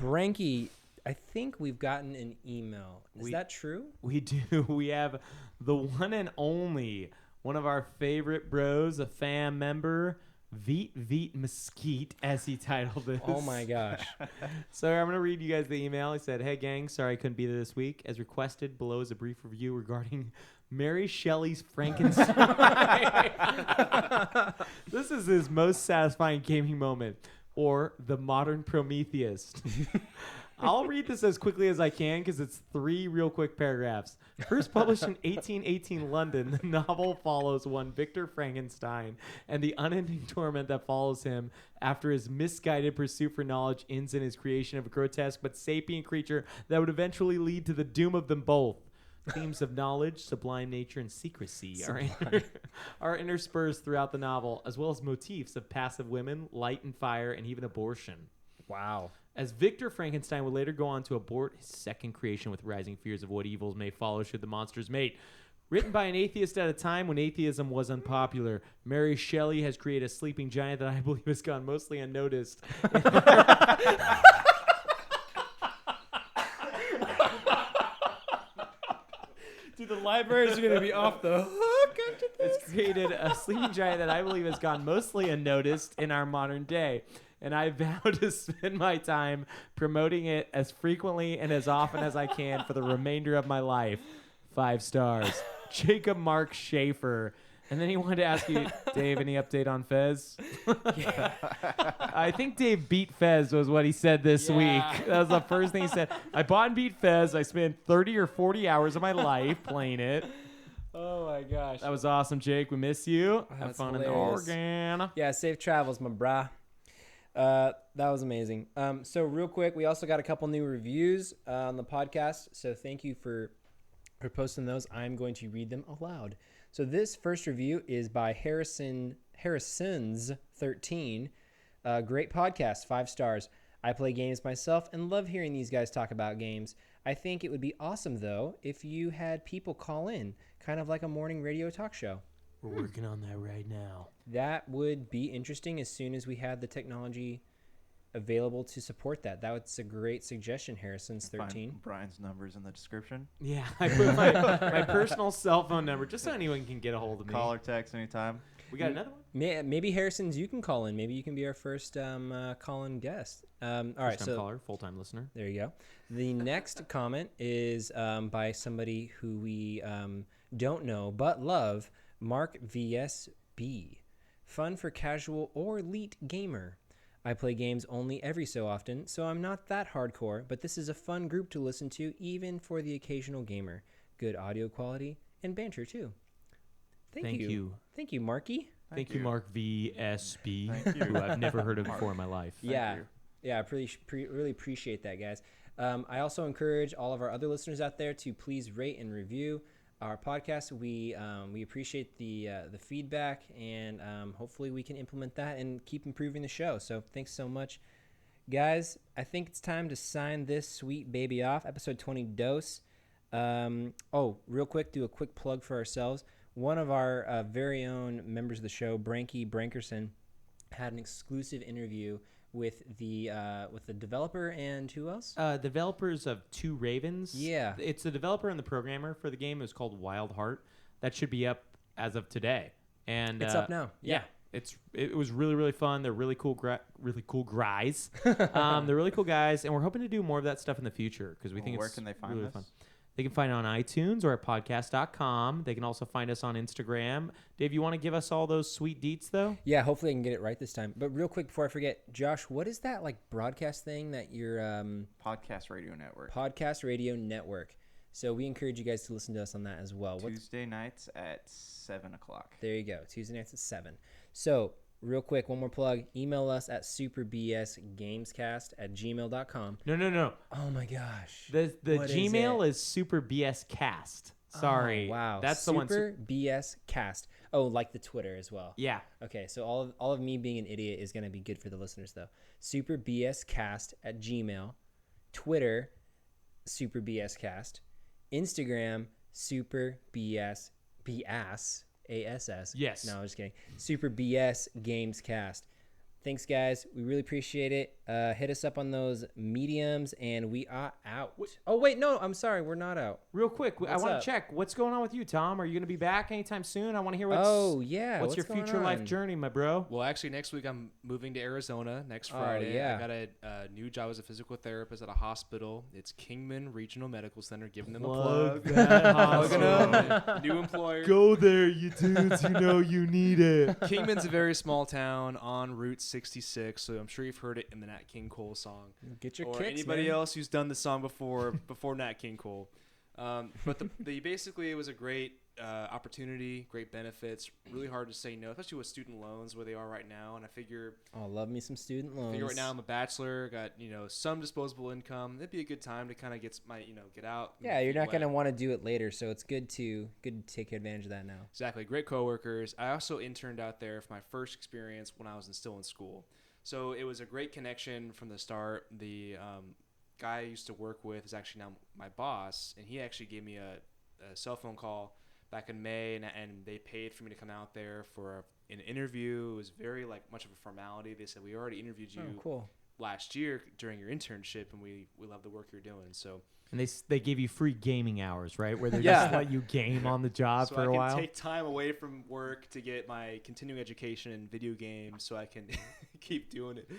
Branky. I think we've gotten an email. Is that true? We do. We have the one and only one of our favorite bros, a fan member, Veet Mesquite, as he titled this. Oh my gosh. So I'm going to read you guys the email. He said, "Hey gang, sorry I couldn't be there this week. As requested, below is a brief review regarding Mary Shelley's Frankenstein." This is his most satisfying gaming moment, or the modern Prometheus. I'll read this as quickly as I can because it's 3 real quick paragraphs. First published in 1818 London, the novel follows one Victor Frankenstein and the unending torment that follows him after his misguided pursuit for knowledge ends in his creation of a grotesque but sapient creature that would eventually lead to the doom of them both. Themes of knowledge, sublime nature, and secrecy are interspersed throughout the novel, as well as motifs of passive women, light and fire, and even abortion. Wow. As Victor Frankenstein would later go on to abort his second creation with rising fears of what evils may follow should the monsters mate. Written by an atheist at a time when atheism was unpopular, Mary Shelley has created a sleeping giant that I believe has gone mostly unnoticed. Dude, the libraries are going to be off the hook after this. It's created a sleeping giant that I believe has gone mostly unnoticed in our modern day. And I vow to spend my time promoting it as frequently and as often as I can for the remainder of my life. 5 stars. Jacob Mark Schaefer. And then he wanted to ask you, Dave, any update on Fez? Yeah. I think Dave beat Fez was what he said this week. That was the first thing he said. I bought and beat Fez. I spent 30 or 40 hours of my life playing it. Oh my gosh. That was awesome, Jake. We miss you. Have That's fun hilarious. in Oregon. Yeah, safe travels, my brah. That was amazing. So real quick, we also got a couple new reviews on the podcast. So thank you for posting those. I'm going to read them aloud. So this first review is by Harrison's 13. Great podcast, 5 stars. I play games myself and love hearing these guys talk about games. I think it would be awesome, though, if you had people call in, kind of like a morning radio talk show. We're working on that right now. That would be interesting as soon as we had the technology available to support that. That's a great suggestion, Harrison's 13. Find Brian's numbers in the description. Yeah, I put my personal cell phone number just so anyone can get a hold of me. Call or text anytime. We got another one? Maybe Harrison's, you can call in. Maybe you can be our first call-in guest. All right, First-time caller, full-time listener. There you go. The next comment is by somebody who we don't know but love, Mark VSB. Fun for casual or elite gamer. I play games only every so often, so I'm not that hardcore, but this is a fun group to listen to even for the occasional gamer. Good audio quality and banter too. Thank you. Thank you, Marky. Thank you, Mark VSB, Thank you. who I've never heard of before in my life. Yeah, I really appreciate that, guys. I also encourage all of our other listeners out there to please rate and review our podcast. We appreciate the feedback, and hopefully we can implement that and keep improving the show. So thanks so much, guys. I think it's time to sign this sweet baby off. Episode 20 dose. Real quick, do a quick plug for ourselves. One of our very own members of the show, Branky Brankerson, had an exclusive interview with the developer and who else? Developers of Two Ravens. Yeah. It's the developer and the programmer for the game. It's called Wild Heart. That should be up as of today. And It's up now. Yeah. It was really, really fun. They're really cool guys. They're really cool guys, and we're hoping to do more of that stuff in the future because we think Where it's can they find really us? fun. They can find it on iTunes or at podcast.com. They can also find us on Instagram. Dave, you want to give us all those sweet deets, though? Yeah, hopefully I can get it right this time. But real quick before I forget, Josh, what is that like broadcast thing that your Podcast Radio Network. podcast radio network? So we encourage you guys to listen to us on that as well. Tuesday nights at 7 o'clock. There you go. Tuesday nights at 7. So real quick, one more plug. Email us at superbsgamescast@gmail.com. No. Oh my gosh. The What is Gmail it? is SuperBSCast. Sorry. Oh, wow. That's the one. Super BS Cast. Oh, like the Twitter as well. Yeah. Okay, so all of me being an idiot is going to be good for the listeners, though. Super BS Cast at Gmail. Twitter, Super BS Cast. Instagram, Super BS BS ASS. Yes. No, I'm just kidding. Super BS Games Cast. Thanks, guys. We really appreciate it. Hit us up on those mediums, and we are out. Oh, wait, no, I'm sorry. We're not out. Real quick, I What's want up? to check. What's going on with you, Tom? Are you going to be back anytime soon? I want to hear what's what's your going future life on? journey, my bro? Well, actually, next week I'm moving to Arizona next Friday. yeah. I got a new job as a physical therapist at a hospital. It's Kingman Regional Medical Center. Giving them a plug. that Plugging hospital. them. New employer. Go there, you dudes. You know you need it. Kingman's a very small town on Route 66, so I'm sure you've heard it in the Nat King Cole song. Get your or kicks, anybody man. else who's done the song before Nat King Cole. But basically it was a great opportunity, great benefits. Really hard to say no, especially with student loans where they are right now. And I figure Love me some student loans. right now I'm a bachelor, got some disposable income. It'd be a good time to kind of get get out. Yeah, you're not gonna want to do it later, so it's good to take advantage of that now. Exactly. Great coworkers. I also interned out there for my first experience when I was still in school. So it was a great connection from the start. The guy I used to work with is actually now my boss, and he actually gave me a cell phone call back in May, and they paid for me to come out there for an interview. It was very much of a formality. They said, we already interviewed you Oh, cool. last year during your internship, and we love the work you're doing. So And they gave you free gaming hours, right? Where they Yeah. just let you game on the job so for I a can while. take time away from work to get my continuing education in video games, so I can keep doing it,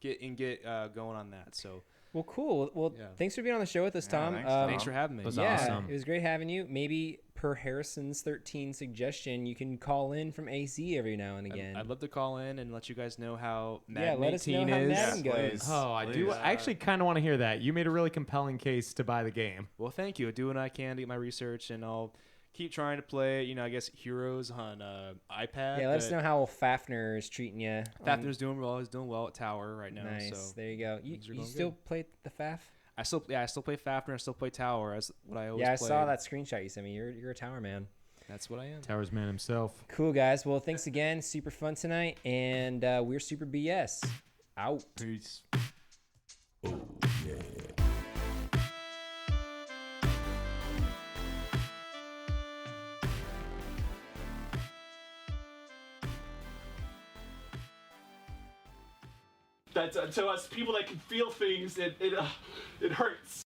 get going on that. So Well, cool. Well, Yeah. thanks for being on the show with us, Yeah, Tom. thanks, Tom. thanks for having me. It was yeah, awesome. it was great having you. Maybe per Harrison's 13 suggestion, you can call in from AC every now and again. I'd love to call in and let you guys know how Yeah, Madden let us know 18 how is. Madden Yeah, goes. please. Oh, I do. Please. I actually kind of want to hear that. You made a really compelling case to buy the game. Well, thank you. I do what I can to get my research, and I'll keep trying to play. I guess Heroes on iPad. Yeah, let us know how Fafner is treating you. Fafner's doing well. He's doing well at Tower right now. Nice. So There you go. You things are going still good. play the Faf? I still play Fafner. I still play Tower. As what I always Yeah, I played. saw that screenshot you sent me. You're a tower man. That's what I am. Towers man himself. Cool, guys. Well, thanks again. Super fun tonight. And we're Super BS. Out. Peace. that to us people that can feel things, it hurts.